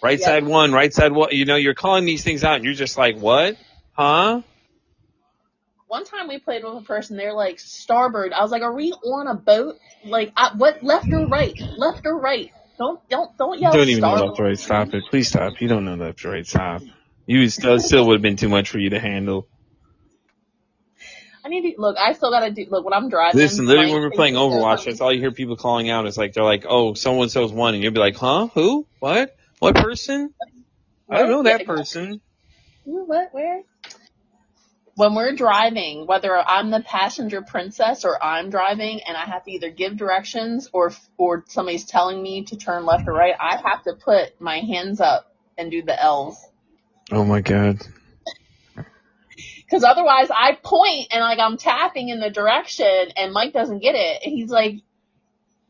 [SPEAKER 2] right side one, right side one. You're calling these things out and you're just like, what? Huh?
[SPEAKER 1] One time we played with a person, they're like, starboard. I was like, are we on a boat? What, left or right? Left or right? Don't yell
[SPEAKER 2] starboard. You don't even know left or right. Stop it. Please stop. You don't know left or right. Stop. You still would have been too much for you to handle.
[SPEAKER 1] I need to look. I still gotta do. Look, when I'm driving.
[SPEAKER 2] Listen, literally, when we're playing Overwatch, that's all you hear people calling out. Is they're like, "Oh, someone sells one," and you'll be like, "Huh? Who? What? What person? I don't know that person."
[SPEAKER 1] What? Where? When we're driving, whether I'm the passenger princess or I'm driving, and I have to either give directions or somebody's telling me to turn left or right, I have to put my hands up and do the L's.
[SPEAKER 2] Oh my God.
[SPEAKER 1] Because otherwise I point and I'm tapping in the direction and Mike doesn't get it. And he's like,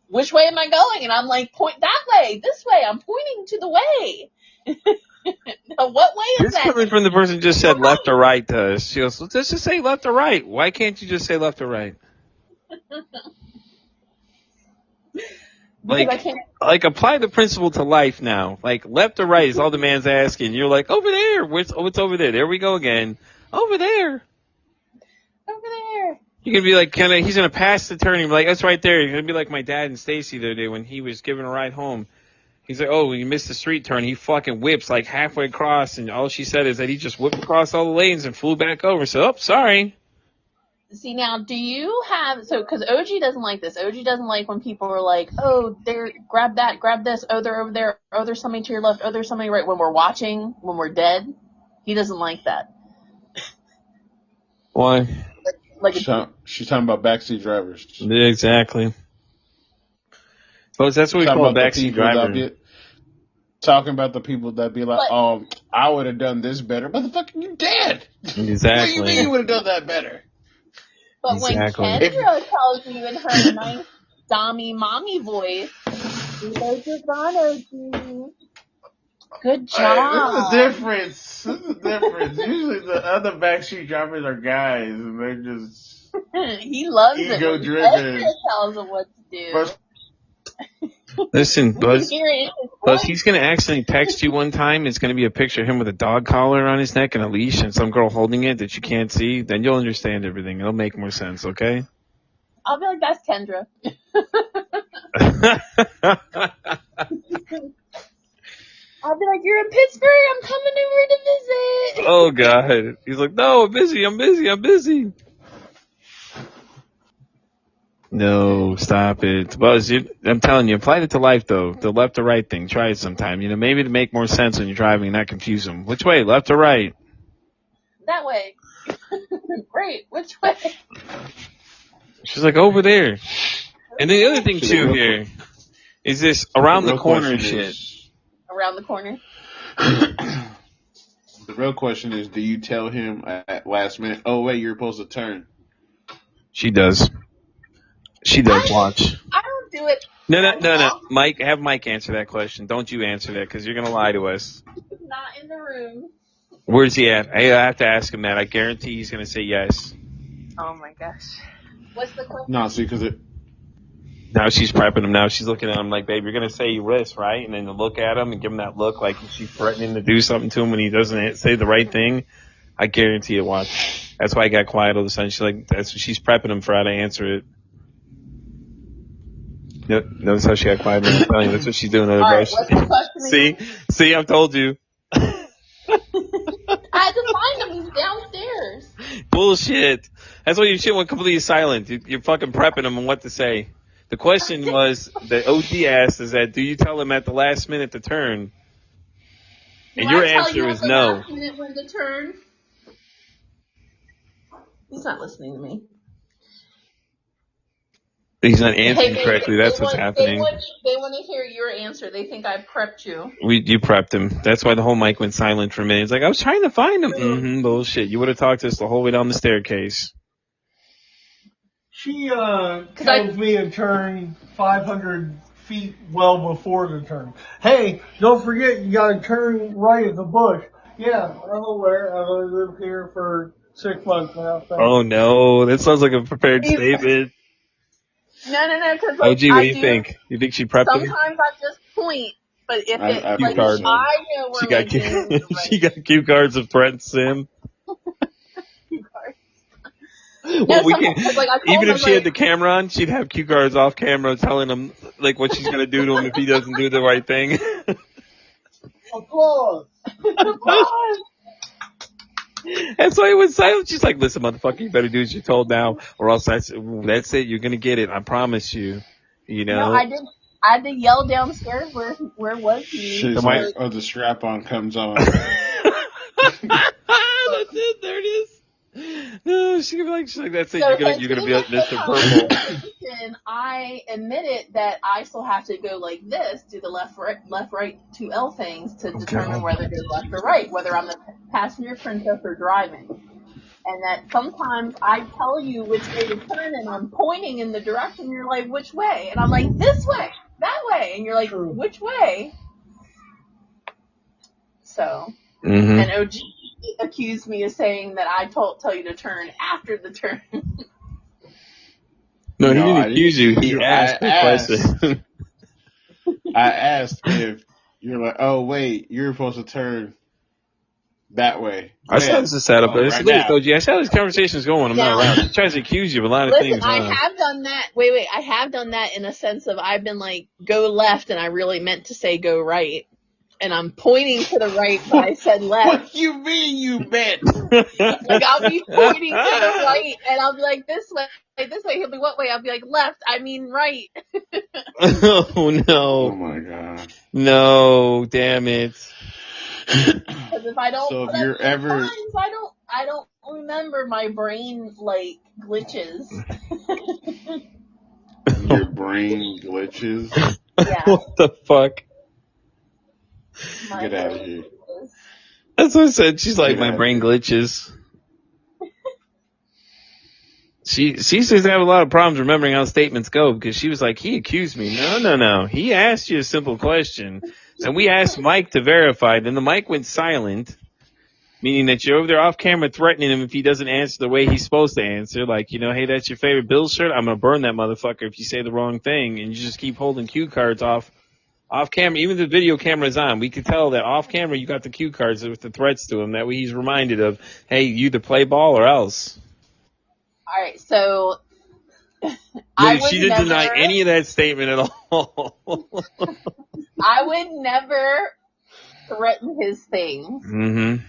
[SPEAKER 1] which way am I going? And I'm like, point that way, this way. I'm pointing to the way. What way is that?
[SPEAKER 2] This coming from the person who just said left or right to us. She goes, let's just say left or right. Why can't you just say left or right? Apply the principle to life now. Left or right is all the man's asking. You're like, over there. What's over there? There we go again. Over there.
[SPEAKER 1] Over there.
[SPEAKER 2] You can be like, he's gonna pass the turn. You're like, that's right there. You're gonna be like my dad and Stacy the other day when he was giving a ride home. He's like, oh, you missed the street turn. He fucking whips like halfway across, and all she said is that he just whipped across all the lanes and flew back over. So, oh, sorry.
[SPEAKER 1] See, now, do you have, because OG doesn't like this. OG doesn't like when people are like, oh, grab that, grab this, oh, they're over there, oh, there's somebody to your left, oh, there's somebody right, when we're watching, when we're dead. He doesn't like that.
[SPEAKER 2] Why?
[SPEAKER 3] She's talking about backseat drivers.
[SPEAKER 2] Yeah, exactly. Well, that's what we call backseat driver.
[SPEAKER 3] Talking about the people that be like, oh, I would have done this better. Motherfucker, you dead.
[SPEAKER 2] Exactly.
[SPEAKER 3] What do you mean you would have done that better?
[SPEAKER 1] But exactly. When Kendra tells you in her nice dommy mommy voice, good job.
[SPEAKER 3] There's a difference. Usually the other backseat drivers are guys, and they're just
[SPEAKER 1] he loves
[SPEAKER 3] ego
[SPEAKER 1] it.
[SPEAKER 3] driven.
[SPEAKER 1] Tells him what to do.
[SPEAKER 2] Listen, Buzz, he's going to accidentally text you one time. It's going to be a picture of him with a dog collar on his neck and a leash and some girl holding it that you can't see. Then you'll understand everything. It'll make more sense, okay?
[SPEAKER 1] I'll be like, that's Kendra. I'll be like, you're in Pittsburgh? I'm coming over to visit.
[SPEAKER 2] Oh, God. He's like, no, I'm busy. No, stop it. Buzz, I'm telling you, apply it to life, though. The left or right thing. Try it sometime. Maybe to make more sense when you're driving and not confuse them. Which way, left or right?
[SPEAKER 1] That way. Great. Which way?
[SPEAKER 2] She's like, over there. And the other thing, too, here is this around the corner shit.
[SPEAKER 1] Around the corner?
[SPEAKER 3] The real question is, do you tell him at last minute, oh, wait, you're supposed to turn?
[SPEAKER 2] She does. Watch.
[SPEAKER 1] I don't do it.
[SPEAKER 2] No. Have Mike answer that question. Don't you answer that because you're going to lie to us.
[SPEAKER 1] Not in the room.
[SPEAKER 2] Where's he at? I have to ask him that. I guarantee he's going to say yes.
[SPEAKER 1] Oh, my gosh. What's the question?
[SPEAKER 3] No, see, because
[SPEAKER 2] now she's prepping him. Now she's looking at him like, babe, you're going to say this, right? And then to look at him and give him that look like she's threatening to do something to him when he doesn't say the right thing. I guarantee it, watch. That's why I got quiet all of a sudden. She's prepping him for how to answer it. Yep. Notice how she got quiet. I'm telling you, that's what she's doing. All right,
[SPEAKER 1] what's the question?
[SPEAKER 2] See, I've told you.
[SPEAKER 1] I had to find him. He's downstairs.
[SPEAKER 2] Bullshit. That's why your shit went completely silent. You're fucking prepping him on what to say. The question was that OG asked is that do you tell him at the last minute to turn? And your answer is no.
[SPEAKER 1] Last minute when to turn? He's not listening to me.
[SPEAKER 2] He's not answering correctly. That's what's happening.
[SPEAKER 1] They want to hear your answer. They think I prepped you.
[SPEAKER 2] You prepped him. That's why the whole mic went silent for a minute. It's like, I was trying to find him. Bullshit. You would have talked to us the whole way down the staircase.
[SPEAKER 4] She tells me to turn 500 feet well before the turn. Hey, don't forget you got to turn right at the bush. Yeah, I'm aware. I've only lived here for 6 months now.
[SPEAKER 2] Oh, no. That sounds like a prepared statement.
[SPEAKER 1] No, because
[SPEAKER 2] OG, what do you think? You think she prepped him?
[SPEAKER 1] Sometimes I just point, but if I know
[SPEAKER 2] she got cue cards of threat and sim.
[SPEAKER 1] Cue cards.
[SPEAKER 2] Well, even if she had the camera on, she'd have cue cards off camera telling him like what she's gonna do to him if he doesn't do the right thing.
[SPEAKER 4] Applause.
[SPEAKER 2] That's why it was silent. She's like, listen, motherfucker, you better do as you're told now, or else that's it. You're gonna get it. I promise you.
[SPEAKER 1] No, I had to yell downstairs. Where was he?
[SPEAKER 3] She's like, oh, the strap on comes on.
[SPEAKER 2] That's it. There it is. No, she's like, that's it. You're gonna be like Mr. Purple.
[SPEAKER 1] I admitted that I still have to go like this, do the left, right, 2L things to determine whether to go left or right, whether I'm the passenger princess or driving. And that sometimes I tell you which way to turn and I'm pointing in the direction, you're like, which way? And I'm like, this way, that way. And you're like, which way? So, and OG accused me of saying that I tell you to turn after the turn.
[SPEAKER 2] No, he didn't accuse you. He asked the question.
[SPEAKER 3] I asked if you're like, oh, wait, you're supposed to turn That way.
[SPEAKER 2] I said it's a setup, but
[SPEAKER 3] right
[SPEAKER 2] look,
[SPEAKER 3] now.
[SPEAKER 2] OG, I said how this conversation's going when I'm not around. She tries to accuse you of a lot of
[SPEAKER 1] Listen,
[SPEAKER 2] things.
[SPEAKER 1] I have done that. Wait, I have done that in a sense of I've been like, go left, and I really meant to say go right. And I'm pointing to the right, but I said left.
[SPEAKER 3] What you mean you meant?
[SPEAKER 1] Like, I'll be pointing to the right, and I'll be like, this way. He'll be, what way? I'll be like, left. I mean right.
[SPEAKER 2] Oh, no.
[SPEAKER 3] Oh, my God.
[SPEAKER 2] No, damn it.
[SPEAKER 1] Because if I don't
[SPEAKER 3] So if
[SPEAKER 1] put
[SPEAKER 3] you're
[SPEAKER 1] up
[SPEAKER 3] ever...
[SPEAKER 1] signs, I don't remember my brain, like, glitches.
[SPEAKER 3] Your brain glitches?
[SPEAKER 1] Yeah.
[SPEAKER 2] What the fuck?
[SPEAKER 3] Get out of here.
[SPEAKER 1] Glitches.
[SPEAKER 2] That's what I said. She's like,
[SPEAKER 3] Get
[SPEAKER 2] my
[SPEAKER 3] out
[SPEAKER 2] brain
[SPEAKER 3] of here.
[SPEAKER 2] glitches. She seems to have a lot of problems remembering how statements go because she was like, he accused me. No. He asked you a simple question. And we asked Mike to verify. Then the mic went silent, meaning that you're over there off camera threatening him if he doesn't answer the way he's supposed to answer. Like, hey, that's your favorite Bills shirt? I'm going to burn that motherfucker if you say the wrong thing. And you just keep holding cue cards off camera. Even the video camera's on. We could tell that off camera you got the cue cards with the threats to him. That way he's reminded of, hey, you either play ball or else.
[SPEAKER 1] All right, so
[SPEAKER 2] She didn't deny any of that statement at all.
[SPEAKER 1] I would never threaten his things.
[SPEAKER 2] Mm-hmm.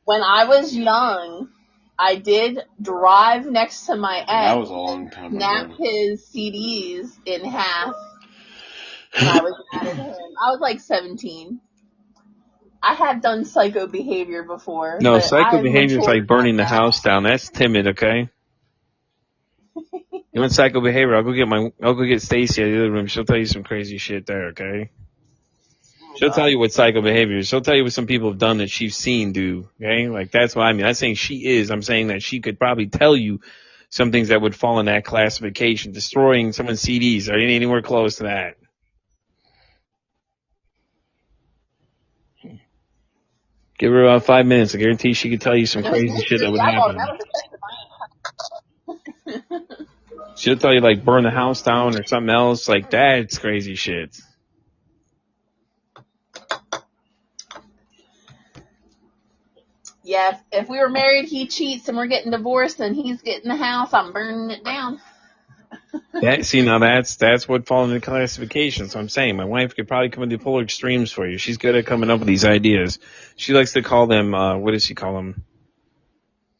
[SPEAKER 1] When I was young, I did drive next to my ex.
[SPEAKER 3] That was a long time ago.
[SPEAKER 1] Snap his CDs in half. And I was mad at him. I was like 17. I have done psycho behavior before.
[SPEAKER 2] No, psycho behavior is like burning the house down. That's timid, okay? You want psycho behavior? I'll go get Stacy out of the other room. She'll tell you some crazy shit there, okay? She'll tell you what psycho behavior is. She'll tell you what some people have done that she's seen do, okay? Like, that's what I mean. I'm not saying she is. I'm saying that she could probably tell you some things that would fall in that classification. Destroying someone's CDs. Are you anywhere close to that? Give her about 5 minutes. I guarantee she could tell you some crazy shit that would happen. She'll tell you, like, burn the house down or something else. Like, that's crazy shit.
[SPEAKER 1] Yeah, if we were married, he cheats and we're getting divorced and he's getting the house, I'm burning it down.
[SPEAKER 2] That's what falls into classification. So I'm saying my wife could probably come into polar extremes for you. She's good at coming up with these ideas. She likes to call them, what does she call them?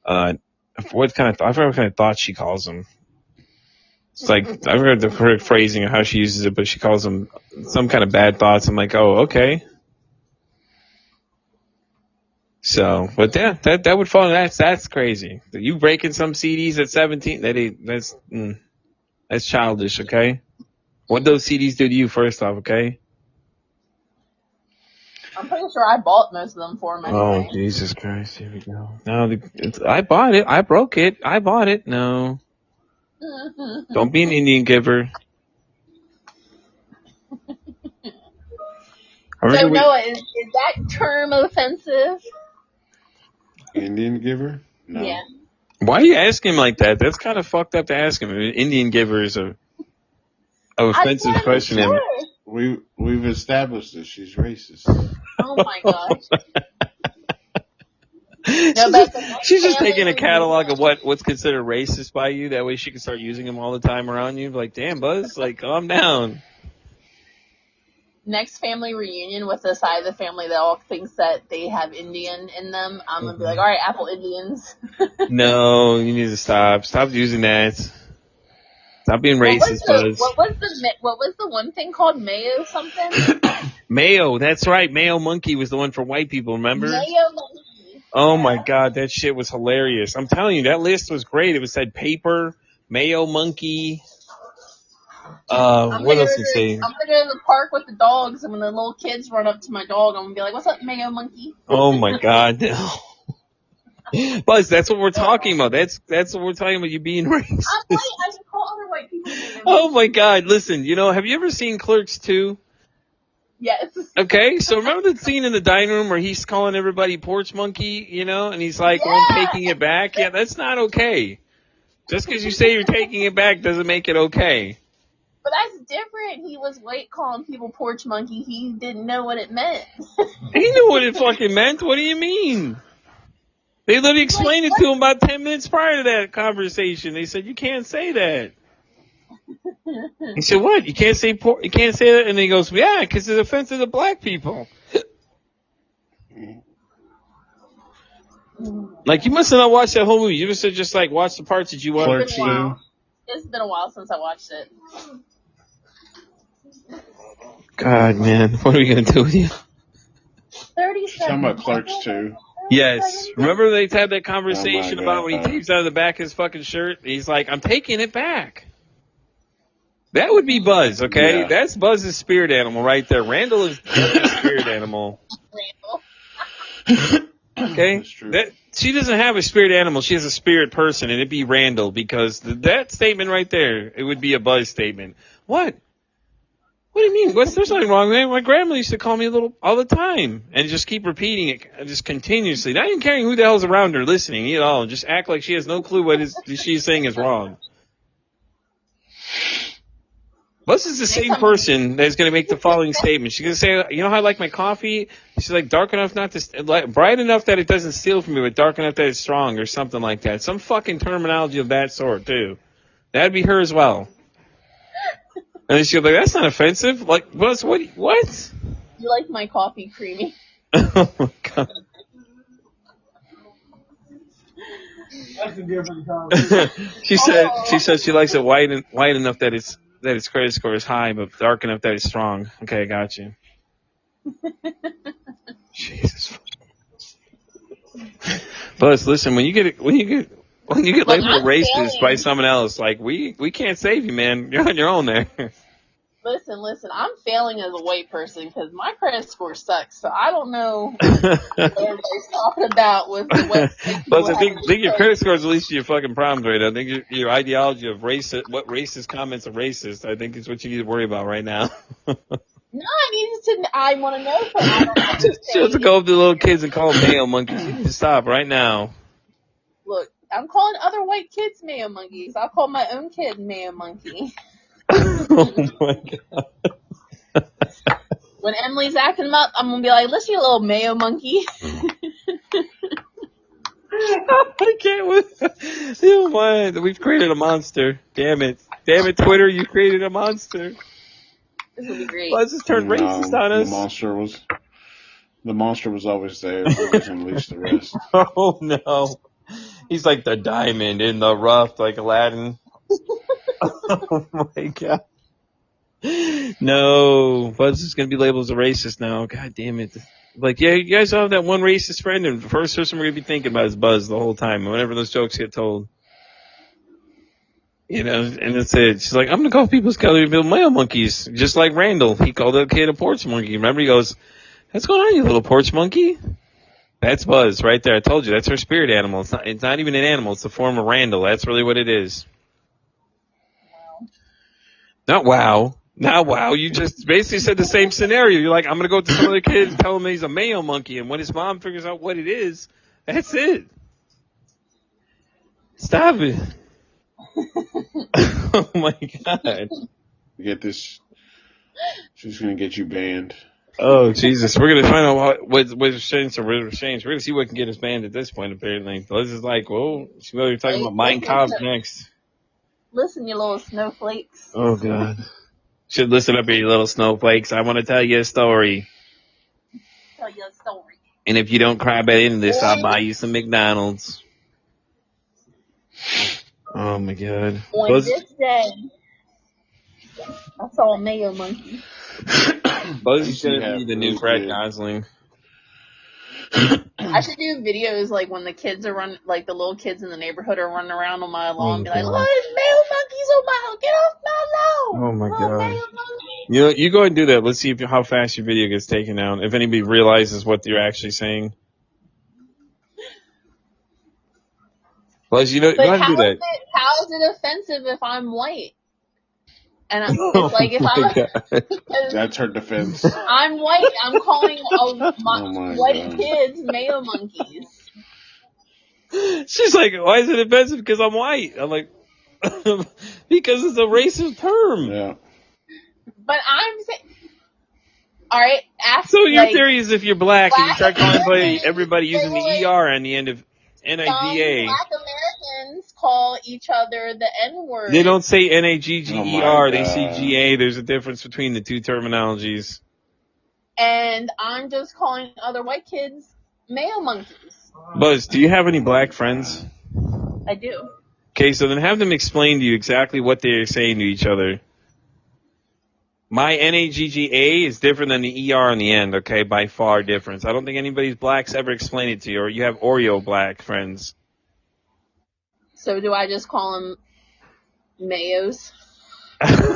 [SPEAKER 2] I forgot what kind of thoughts she calls them. It's like, I've heard the correct phrasing of how she uses it, but she calls them some kind of bad thoughts. I'm like, oh, okay. So, but yeah, that would fall. That's crazy. You breaking some CDs at 17? That's childish. Okay. What those CDs do to you, first off? Okay.
[SPEAKER 1] I'm pretty sure I bought most of them for him anyway.
[SPEAKER 2] Oh, Jesus Christ. Here we go. No, I bought it. I broke it. I bought it. No. Don't be an Indian giver.
[SPEAKER 1] So, Noah, is that term offensive?
[SPEAKER 3] Indian giver? No.
[SPEAKER 1] Yeah.
[SPEAKER 2] Why are you asking him like that? That's kind of fucked up to ask him. Indian giver is a offensive question.
[SPEAKER 1] Sure.
[SPEAKER 3] We've established that she's racist.
[SPEAKER 1] Oh my gosh.
[SPEAKER 2] She's just taking a catalog of what's considered racist by you. That way she can start using them all the time around you. Like, damn, Buzz, like, calm down.
[SPEAKER 1] Next family reunion with the side of the family that all thinks that they have Indian in them, I'm going to be like, all right, Apple Indians.
[SPEAKER 2] No, you need to stop. Stop using that. Stop being racist, Buzz.
[SPEAKER 1] What was the one thing called Mayo something?
[SPEAKER 2] Mayo, that's right. Mayo Monkey was the one for white people, remember?
[SPEAKER 1] Mayo Monkey.
[SPEAKER 2] Oh my God, that shit was hilarious. I'm telling you, that list was great. It said paper, Mayo Monkey. What else did it say?
[SPEAKER 1] I'm gonna go to the park with the dogs, and when the little kids run up to my dog, I'm gonna be like, "What's up, Mayo Monkey?"
[SPEAKER 2] Oh my God, no. Buzz, that's what we're talking about. That's what we're talking about. You being racist.
[SPEAKER 1] I should call other white people.
[SPEAKER 2] Oh my God, listen. Have you ever seen Clerks 2?
[SPEAKER 1] Yes.
[SPEAKER 2] Okay, so remember the scene in the dining room where he's calling everybody porch monkey, and he's like, well, I'm taking it back. Yeah, that's not okay. Just because you say you're taking it back doesn't make it okay.
[SPEAKER 1] But that's different. He was white calling people porch monkey. He didn't know what it meant.
[SPEAKER 2] He knew what it fucking meant. What do you mean? They literally explained it to him about 10 minutes prior to that conversation. They said, you can't say that. He said, what? You can't say you can't say that? And he goes, yeah, because it's offensive to black people. Like, you must have not watched that whole movie. You must have just, like, watched the parts that you wanted.
[SPEAKER 3] Clerks 2.
[SPEAKER 1] It's been a while since I watched it.
[SPEAKER 2] God, man. What are we going to do with you?
[SPEAKER 1] 30
[SPEAKER 3] She's talking about Clerks 2.
[SPEAKER 2] Yes. Remember they had that conversation
[SPEAKER 3] Oh
[SPEAKER 2] about when he
[SPEAKER 3] God.
[SPEAKER 2] takes out of the back of his fucking shirt? He's like, I'm taking it back. That would be Buzz, okay?
[SPEAKER 3] Yeah.
[SPEAKER 2] That's Buzz's spirit animal right there. Randall is Jeff's spirit animal. Okay?
[SPEAKER 3] That's true.
[SPEAKER 2] She doesn't have a spirit animal. She has a spirit person, and it'd be Randall, because that statement right there, it would be a Buzz statement. What? What do you mean? There's nothing wrong with it. My grandma used to call me a little all the time and just keep repeating it just continuously. Not even caring who the hell's around her listening at all. Just act like she has no clue what she's saying is wrong. Buzz is the same person that's going to make the following statement. She's going to say, you know how I like my coffee? She's like, dark enough not to, bright enough that it doesn't steal from me, but dark enough that it's strong, or something like that. Some fucking terminology of that sort, too. That'd be her as well. And then she'll be like, that's not offensive. Like, Buzz, what?
[SPEAKER 1] You like my coffee creamy?
[SPEAKER 2] Oh, my God.
[SPEAKER 4] That's a different conversation.
[SPEAKER 2] She says she likes it white enough that its credit score is high, but dark enough that it's strong. Okay, I got you. Jesus. Buzz, listen, when you get labeled racist by someone else, like we can't save you, man. You're on your own there.
[SPEAKER 1] Listen, I'm failing as a white person because my credit score sucks, so I don't know what everybody's talking about with the white.
[SPEAKER 2] Buzz, I think your credit score is the least of your fucking problems right now. I think your ideology of what racist comments are racist, I think is what you need to worry about right now.
[SPEAKER 1] No, I want to know. But I don't have to
[SPEAKER 2] She has to go up to the little kids and call them mayo monkeys. You need to stop right now.
[SPEAKER 1] Look, I'm calling other white kids mayo monkeys. I'll call my own kid mayo monkey.
[SPEAKER 2] Oh my God.
[SPEAKER 1] When Emily's acting up, I'm going to be like, listen, you little mayo monkey.
[SPEAKER 2] I can't wait. Oh my, we've created a monster. Damn it, Twitter, you created a monster.
[SPEAKER 1] This will be great.
[SPEAKER 2] Buzz has turned racist on us.
[SPEAKER 3] The monster was always there. We just unleashed the rest.
[SPEAKER 2] Oh no. He's like the diamond in the rough, like Aladdin. Oh my God. No, Buzz is going to be labeled as a racist now. God damn it. Like, yeah, you guys all have that one racist friend, and the first person we're going to be thinking about is Buzz the whole time, whenever those jokes get told. You know, and that's it. She's like, I'm going to call people's color mail monkeys, just like Randall. He called that kid a porch monkey. Remember, he goes, what's going on, you little porch monkey? That's Buzz right there. I told you, that's her spirit animal. It's not even an animal. It's the form of Randall. That's really what it is.
[SPEAKER 1] Wow.
[SPEAKER 2] Not wow. Not wow. You just basically said the same scenario. You're like, I'm going to go to some other kid and tell him he's a mayo monkey. And when his mom figures out what it is, that's it. Stop it. Oh, my God.
[SPEAKER 3] Get this. She's going to get you banned.
[SPEAKER 2] Oh, Jesus. We're going to find out what's changed or what's changed. We're going to see what can get us banned at this point, apparently. Liz is like, whoa, we're talking about Mein Kampf next.
[SPEAKER 1] Listen, you little snowflakes.
[SPEAKER 2] Oh, God. Should listen up, you little snowflakes. I want to tell you a story.
[SPEAKER 1] Tell you a story.
[SPEAKER 2] And if you don't cry by the end of this, I'll buy you some McDonald's. Oh, my God.
[SPEAKER 1] On this day, I saw a mayo monkey.
[SPEAKER 2] Buzz is going to be the new Brad Gosling.
[SPEAKER 1] I should do videos like when the kids are running, like the little kids in the neighborhood are running around on my lawn, be like, look, there's mayo monkeys on my lawn, get off my lawn.
[SPEAKER 2] Oh my
[SPEAKER 1] Little
[SPEAKER 2] God.
[SPEAKER 1] mayo monkey.
[SPEAKER 2] You know, you go ahead and do that. Let's see how fast your video gets taken down. If anybody realizes what you're actually saying. Buzz, you know,
[SPEAKER 1] But
[SPEAKER 2] go ahead and do that.
[SPEAKER 1] how is it offensive if I'm white? And it's like if I'm
[SPEAKER 3] That's her defense.
[SPEAKER 1] I'm white, I'm calling
[SPEAKER 3] my
[SPEAKER 1] white
[SPEAKER 3] God.
[SPEAKER 1] kids mayo monkeys.
[SPEAKER 2] She's like, why is it offensive? Because I'm white. I'm like, because it's a racist term.
[SPEAKER 3] Yeah.
[SPEAKER 1] But I'm saying, all right.
[SPEAKER 2] So your theory is if you're black and you start calling everybody using the ER on the end of N-I-G-A.
[SPEAKER 1] Black Americans call each other the N-word.
[SPEAKER 2] They don't say N-A-G-G-E-R.
[SPEAKER 3] Oh
[SPEAKER 2] They
[SPEAKER 3] my
[SPEAKER 2] say
[SPEAKER 3] God.
[SPEAKER 2] G-A. There's a difference between the two terminologies.
[SPEAKER 1] And I'm just calling other white kids mayo monkeys.
[SPEAKER 2] Buzz, do you have any black friends?
[SPEAKER 1] I do.
[SPEAKER 2] Okay, so then have them explain to you exactly what they're saying to each other. My N-A-G-G-A is different than the E-R on the end, okay? By far difference. I don't think anybody's black's ever explained it to you, or you have Oreo black friends.
[SPEAKER 1] So do I just call them mayos?
[SPEAKER 2] She's trying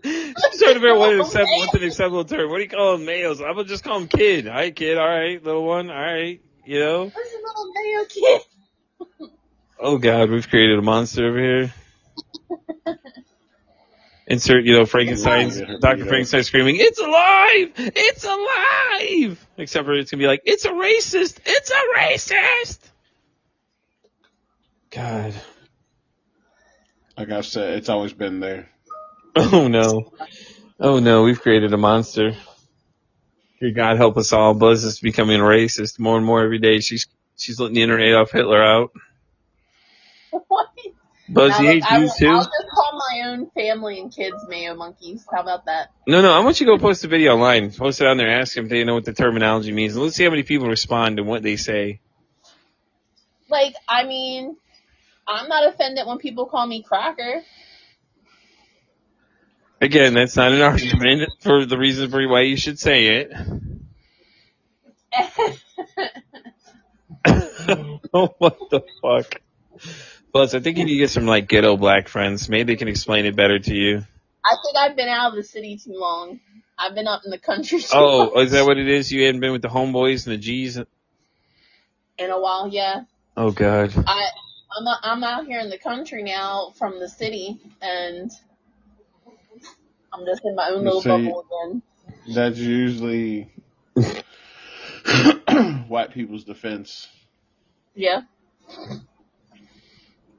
[SPEAKER 2] to figure out what's an acceptable term. What do you call them, mayos? I'm gonna just call them kid. All right, kid. All right, little one. All right, you know.
[SPEAKER 1] Where's the little mayo kid?
[SPEAKER 2] Oh God, we've created a monster over here. Insert, Frankenstein's, Dr. Frankenstein screaming, "It's alive! It's alive!" Except for it's gonna be like, "It's a racist! It's a racist!" God.
[SPEAKER 3] Like I said, it's always been there.
[SPEAKER 2] Oh no. Oh no, we've created a monster. Dear God help us all. Buzz is becoming a racist more and more every day. She's letting the internet off Hitler out.
[SPEAKER 1] What?
[SPEAKER 2] Buzz, you hate Jews too?
[SPEAKER 1] I'll just call my own family and kids mayo monkeys. How about that?
[SPEAKER 2] No, I want you to go post a video online. Post it on there. Ask them if they know what the terminology means. And let's see how many people respond to what they say.
[SPEAKER 1] Like, I mean, I'm not offended when people call me cracker.
[SPEAKER 2] Again, that's not an argument for the reason for why you should say it. Oh, what the fuck? Plus, I think you need to get some, ghetto black friends. Maybe they can explain it better to you.
[SPEAKER 1] I think I've been out of the city too long. I've been up in the country too long.
[SPEAKER 2] Oh, is that what it is? You hadn't been with the homeboys and the G's?
[SPEAKER 1] In a while, yeah.
[SPEAKER 2] Oh, God.
[SPEAKER 1] I'm out here in the country now from the city, and I'm just in my own little bubble again.
[SPEAKER 3] That's usually white people's defense.
[SPEAKER 1] Yeah.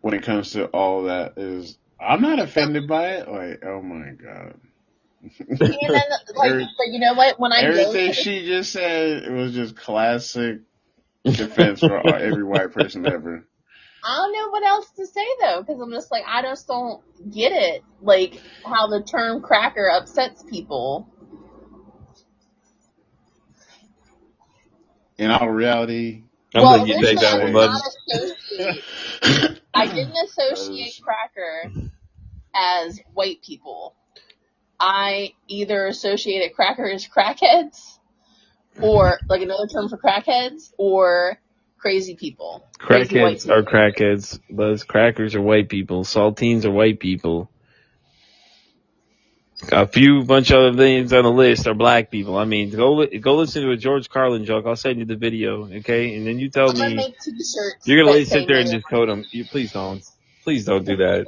[SPEAKER 3] When it comes to all that is, I'm not offended by it. Like, oh my God.
[SPEAKER 1] And then, but you know what? When I
[SPEAKER 3] everything she just said, it was just classic defense for every white person ever.
[SPEAKER 1] I don't know what else to say though, because I'm just like, I just don't get it, like how the term cracker upsets people.
[SPEAKER 3] In all reality,
[SPEAKER 2] I'm going to take that one, bud.
[SPEAKER 1] I didn't associate cracker as white people. I either associated cracker as crackheads, or like another term for crackheads, or crazy people.
[SPEAKER 2] Crackheads are crackheads. Buzz, crackers are white people. Saltines are white people. A bunch of other things on the list are black people. I mean, go listen to a George Carlin joke. I'll send you the video, okay? And then you tell me.
[SPEAKER 1] Make t-shirts.
[SPEAKER 2] You're gonna sit there and just code them. Please don't do that.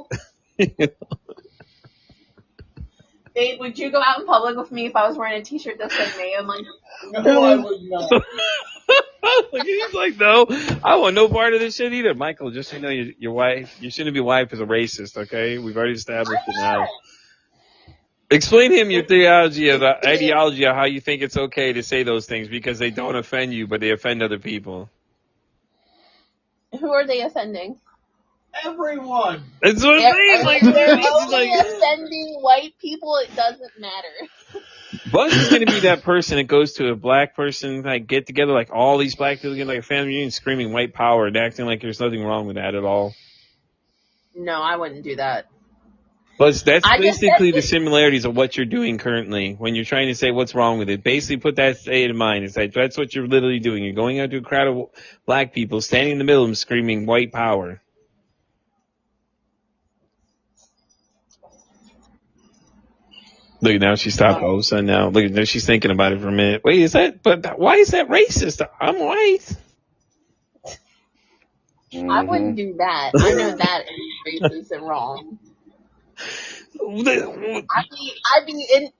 [SPEAKER 1] Babe, would you go out in public with me if I was wearing a t-shirt that said mayo? I'm like, no, I would not.
[SPEAKER 2] He's like, no, I want no part of this shit either. Michael, just so you know, your wife, your soon-to-be wife is a racist, okay? We've already established it now. Explain to him your ideology of how you think it's okay to say those things because they don't offend you, but they offend other people.
[SPEAKER 1] Who are they offending?
[SPEAKER 4] Everyone.
[SPEAKER 2] That's what I'm saying.
[SPEAKER 1] Like, they're only offending white people. It doesn't matter.
[SPEAKER 2] Buzz is going to be that person that goes to a black person, get together, all these black people get a family reunion screaming white power and acting like there's nothing wrong with that at all.
[SPEAKER 1] No, I wouldn't do that.
[SPEAKER 2] But that's basically the similarities of what you're doing currently when you're trying to say what's wrong with it. Basically put that state in mind. It's like that's what you're literally doing. You're going out to a crowd of black people, standing in the middle of them screaming white power. Look, now she stopped all of a sudden now. Look, now she's thinking about it for a minute. Wait, why is that racist? I'm white.
[SPEAKER 1] I wouldn't do that. I know that is racist and wrong.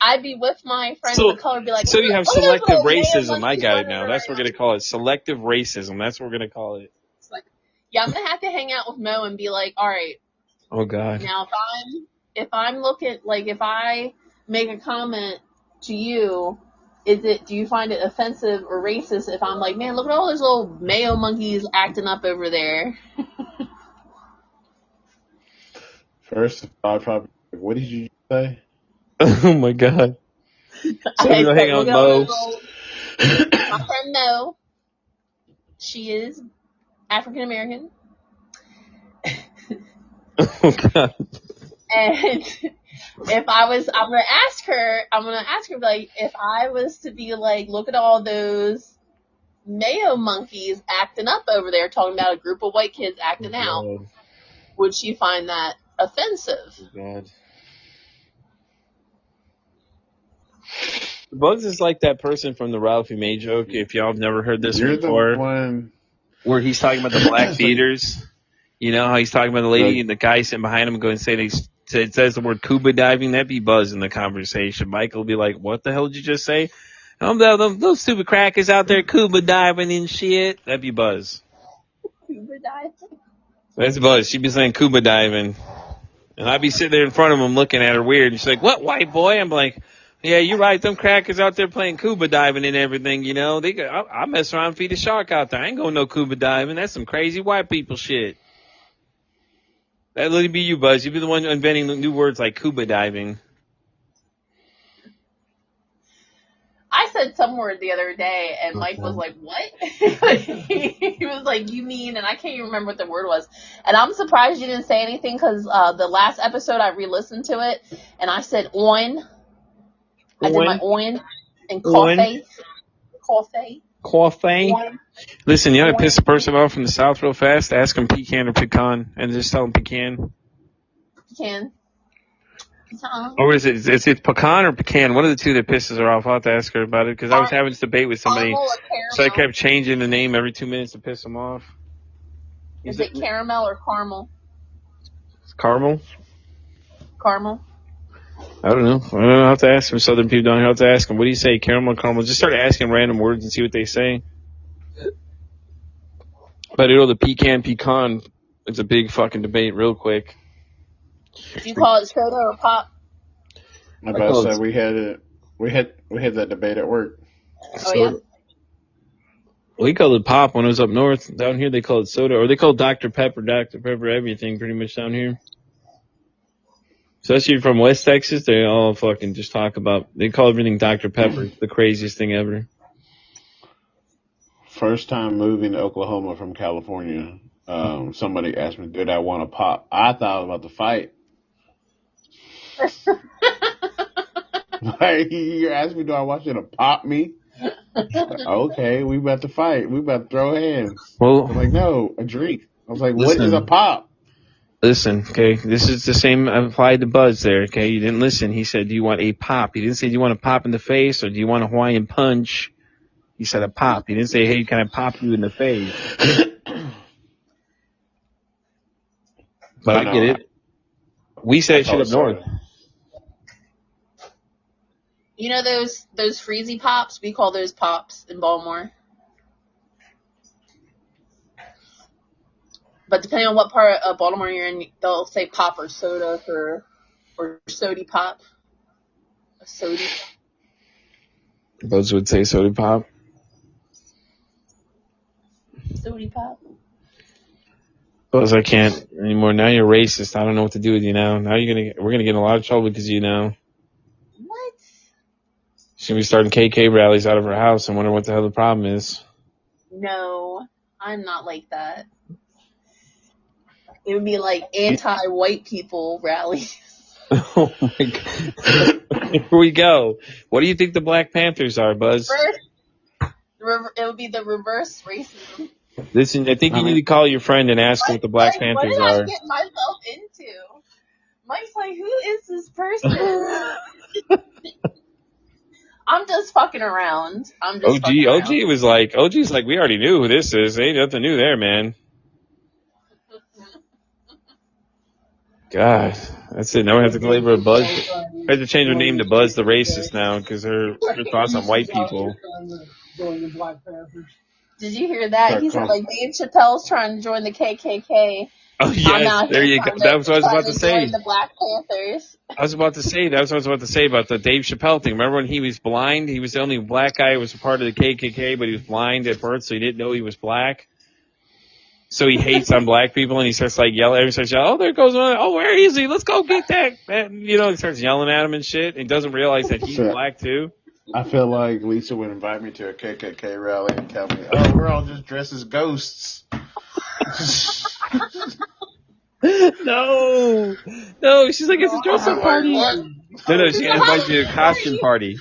[SPEAKER 1] I'd be with my friends of color, be like,
[SPEAKER 2] so you have selective racism. I got it now. That's what we're gonna call it. Selective racism. That's what we're gonna call it.
[SPEAKER 1] Yeah, I'm gonna have to hang out with Mo and be like, all right.
[SPEAKER 2] Oh God.
[SPEAKER 1] Now if I'm looking, if I make a comment to you do you find it offensive or racist if I'm like, man, look at all those little Mayo monkeys acting up over there?
[SPEAKER 3] First, I'd probably. What did you say?
[SPEAKER 2] Oh my God. So
[SPEAKER 1] I
[SPEAKER 2] we go
[SPEAKER 1] said,
[SPEAKER 2] hang out
[SPEAKER 1] look
[SPEAKER 2] with
[SPEAKER 1] at all
[SPEAKER 2] Mo.
[SPEAKER 1] those little, my friend Mo, she is African American.
[SPEAKER 2] Oh God.
[SPEAKER 1] And I'm gonna ask her, like, if I was to be like, look at all those Mayo monkeys acting up over there, talking about a group of white kids acting out,
[SPEAKER 2] God.
[SPEAKER 1] would she find that offensive?
[SPEAKER 2] Oh God. Buzz is like that person from the Ralphie May joke, if y'all have never heard this
[SPEAKER 3] You're the
[SPEAKER 2] before,
[SPEAKER 3] one.
[SPEAKER 2] where he's talking about the black
[SPEAKER 3] So,
[SPEAKER 2] beaters. You know how he's talking about the lady and the guy sitting behind him going saying it says the word scuba diving. That'd be Buzz in the conversation. Michael will be like, "What the hell did you just say?" Those stupid crackers out there scuba diving and shit. That'd be Buzz.
[SPEAKER 1] Scuba diving?
[SPEAKER 2] That's Buzz. She'd be saying scuba diving, and I'd be sitting there in front of him looking at her weird. And she's like, "What, white boy?" I'm like, "Yeah, you're right. Them crackers out there playing scuba diving and everything. You know, I mess around and feed a shark out there. I ain't going no scuba diving. That's some crazy white people shit." That'd literally be you, Buzz. You'd be the one inventing new words like scuba diving.
[SPEAKER 1] I said some word the other day, and Mike was like, what? He was like, you mean, and I can't even remember what the word was. And I'm surprised you didn't say anything, because the last episode I re-listened to it, and I said oin. I did my oin and coffee.
[SPEAKER 2] Coffee. Listen, you know how to piss a person off from the South real fast? Ask them pecan or pecan, and just tell them pecan.
[SPEAKER 1] Pecan.
[SPEAKER 2] Or is it pecan or pecan? One of the two that pisses her off. I'll have to ask her about it, because I was having this debate with somebody, so I kept changing the name every 2 minutes to piss them off.
[SPEAKER 1] Is it caramel or caramel?
[SPEAKER 2] It's caramel?
[SPEAKER 1] Caramel.
[SPEAKER 2] I don't know. I'll have to ask some Southern people down here. I'll have to ask them, what do you say, caramel or caramel? Just start asking random words and see what they say. But the pecan, it's a big fucking debate real quick.
[SPEAKER 1] Do you call it soda or pop?
[SPEAKER 3] I about to say we had that debate at work.
[SPEAKER 1] Oh yeah.
[SPEAKER 2] We called it pop when I was up north. Down here they call it soda, or they call Dr. Pepper everything pretty much down here. Especially from West Texas, they all fucking just they call everything Dr. Pepper. It's the craziest thing ever.
[SPEAKER 3] First time moving to Oklahoma from California, somebody asked me, did I want to pop? I thought I was about to fight. Like, you asked me, do I want you to pop me? Okay, we about to fight. We about to throw hands.
[SPEAKER 2] Well,
[SPEAKER 3] I'm like, no, a drink. I was like, what is a pop?
[SPEAKER 2] Listen, okay, this is the same applied to Buzz there, okay? You didn't listen. He said, do you want a pop? He didn't say, do you want a pop in the face or do you want a Hawaiian punch? He said a pop. He didn't say, hey, can I pop you in the face? But I get it. We said shit up north.
[SPEAKER 1] You know those freezy pops? We call those pops in Baltimore. But depending on what part of Baltimore you're in, they'll say pop or soda or sody pop. A sody.
[SPEAKER 2] Buzz would say soda pop.
[SPEAKER 1] Sody pop.
[SPEAKER 2] Buzz, I can't anymore. Now you're racist. I don't know what to do with you now. Now we're gonna get in a lot of trouble because of you now.
[SPEAKER 1] What?
[SPEAKER 2] She's gonna be starting KK rallies out of her house and wonder what the hell the problem is.
[SPEAKER 1] No, I'm not like that. It would be like anti-white people rallies.
[SPEAKER 2] Oh my God. Here we go. What do you think the Black Panthers are, Buzz?
[SPEAKER 1] It would be the reverse racism.
[SPEAKER 2] Listen, I think you need to call your friend and ask what the Black Panthers are.
[SPEAKER 1] What did I get myself into? Mike's like, who is this person? I'm just fucking around. OG
[SPEAKER 2] was like, OG's like, we already knew who this is. Ain't nothing new there, man. God, that's it. Now we have to label her Buzz. I have to change her name to Buzz the Racist now because her thoughts on white people.
[SPEAKER 1] Did you hear that? He said like Dave Chappelle's trying to join the KKK.
[SPEAKER 2] Oh
[SPEAKER 1] I'm
[SPEAKER 2] yes,
[SPEAKER 1] out
[SPEAKER 2] there
[SPEAKER 1] here
[SPEAKER 2] you go.
[SPEAKER 1] trying
[SPEAKER 2] That was what I was
[SPEAKER 1] trying
[SPEAKER 2] about
[SPEAKER 1] to
[SPEAKER 2] to say.
[SPEAKER 1] join the Black Panthers.
[SPEAKER 2] That's what I was about to say about the Dave Chappelle thing. Remember when he was blind? He was the only black guy who was a part of the KKK, but he was blind at birth, so he didn't know he was black. So he hates on black people, and he starts like yelling. Everyone starts yelling, "Oh, there goes one! Oh, where is he? Let's go get that!" And, he starts yelling at him and shit. And he doesn't realize that he's
[SPEAKER 3] So,
[SPEAKER 2] black too.
[SPEAKER 3] I feel like Lisa would invite me to a KKK rally and tell me, "Oh, we're all just dressed as ghosts."
[SPEAKER 2] No, she's like, it's a dress-up party. No, she's gonna invite you to a costume party.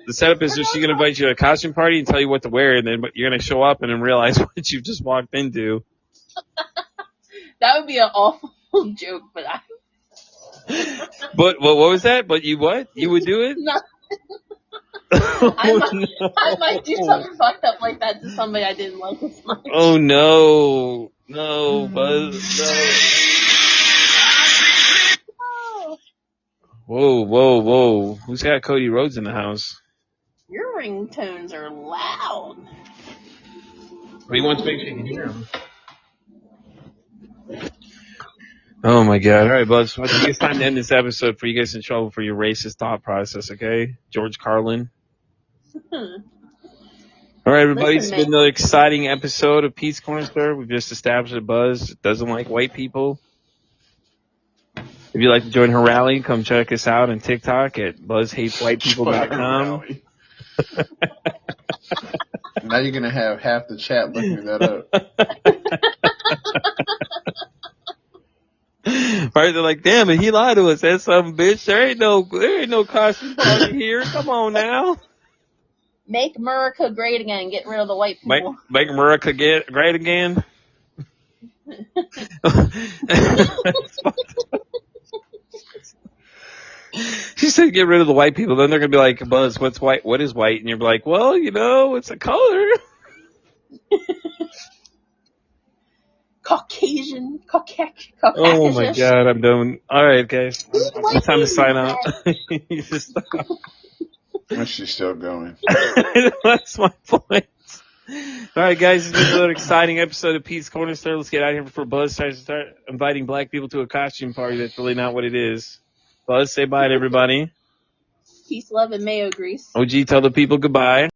[SPEAKER 2] The setup is she's gonna invite you to a costume party and tell you what to wear, and then you're gonna show up and then realize what you've just walked into.
[SPEAKER 1] That would be an awful joke, but
[SPEAKER 2] But what was that? But you what? You would do it?
[SPEAKER 1] No.
[SPEAKER 2] Oh,
[SPEAKER 1] I might do something fucked up like that to somebody I didn't like as much.
[SPEAKER 2] Oh no, Buzz, no. Whoa. Who's got Cody Rhodes in the house?
[SPEAKER 1] Your ringtones are loud.
[SPEAKER 2] We want to make sure you can hear him. Oh my god. All right, Buzz. I think it's time to end this episode for you guys in trouble for your racist thought process, okay? George Carlin. All right, everybody. It's been another exciting episode of Pete's Corner Store. We've just established that Buzz doesn't like white people. If you'd like to join her rally, come check us out on TikTok at buzzhateswhitepeople.com.
[SPEAKER 3] Now you're going to have half the chat looking that up.
[SPEAKER 2] Right? They're like, damn it, he lied to us. That's some bitch. There ain't no costume party here. Come on now.
[SPEAKER 1] Make America great again. Get rid of the white people.
[SPEAKER 2] Make America great again. She said get rid of the white people. Then they're going to be like, Buzz, what's white? What is white? And you're like, well, it's a color.
[SPEAKER 1] Caucasian.
[SPEAKER 2] Oh my god, I'm done. All right, guys. It's time to sign out. You just stop.
[SPEAKER 3] She's still going.
[SPEAKER 2] That's my point. All right, guys. It's been another exciting episode of Pete's Corner Store. Let's get out of here before Buzz tries to start inviting black people to a costume party. That's really not what it is. Buzz, say bye to everybody.
[SPEAKER 1] Peace, love, and mayo grease.
[SPEAKER 2] OG, tell the people goodbye.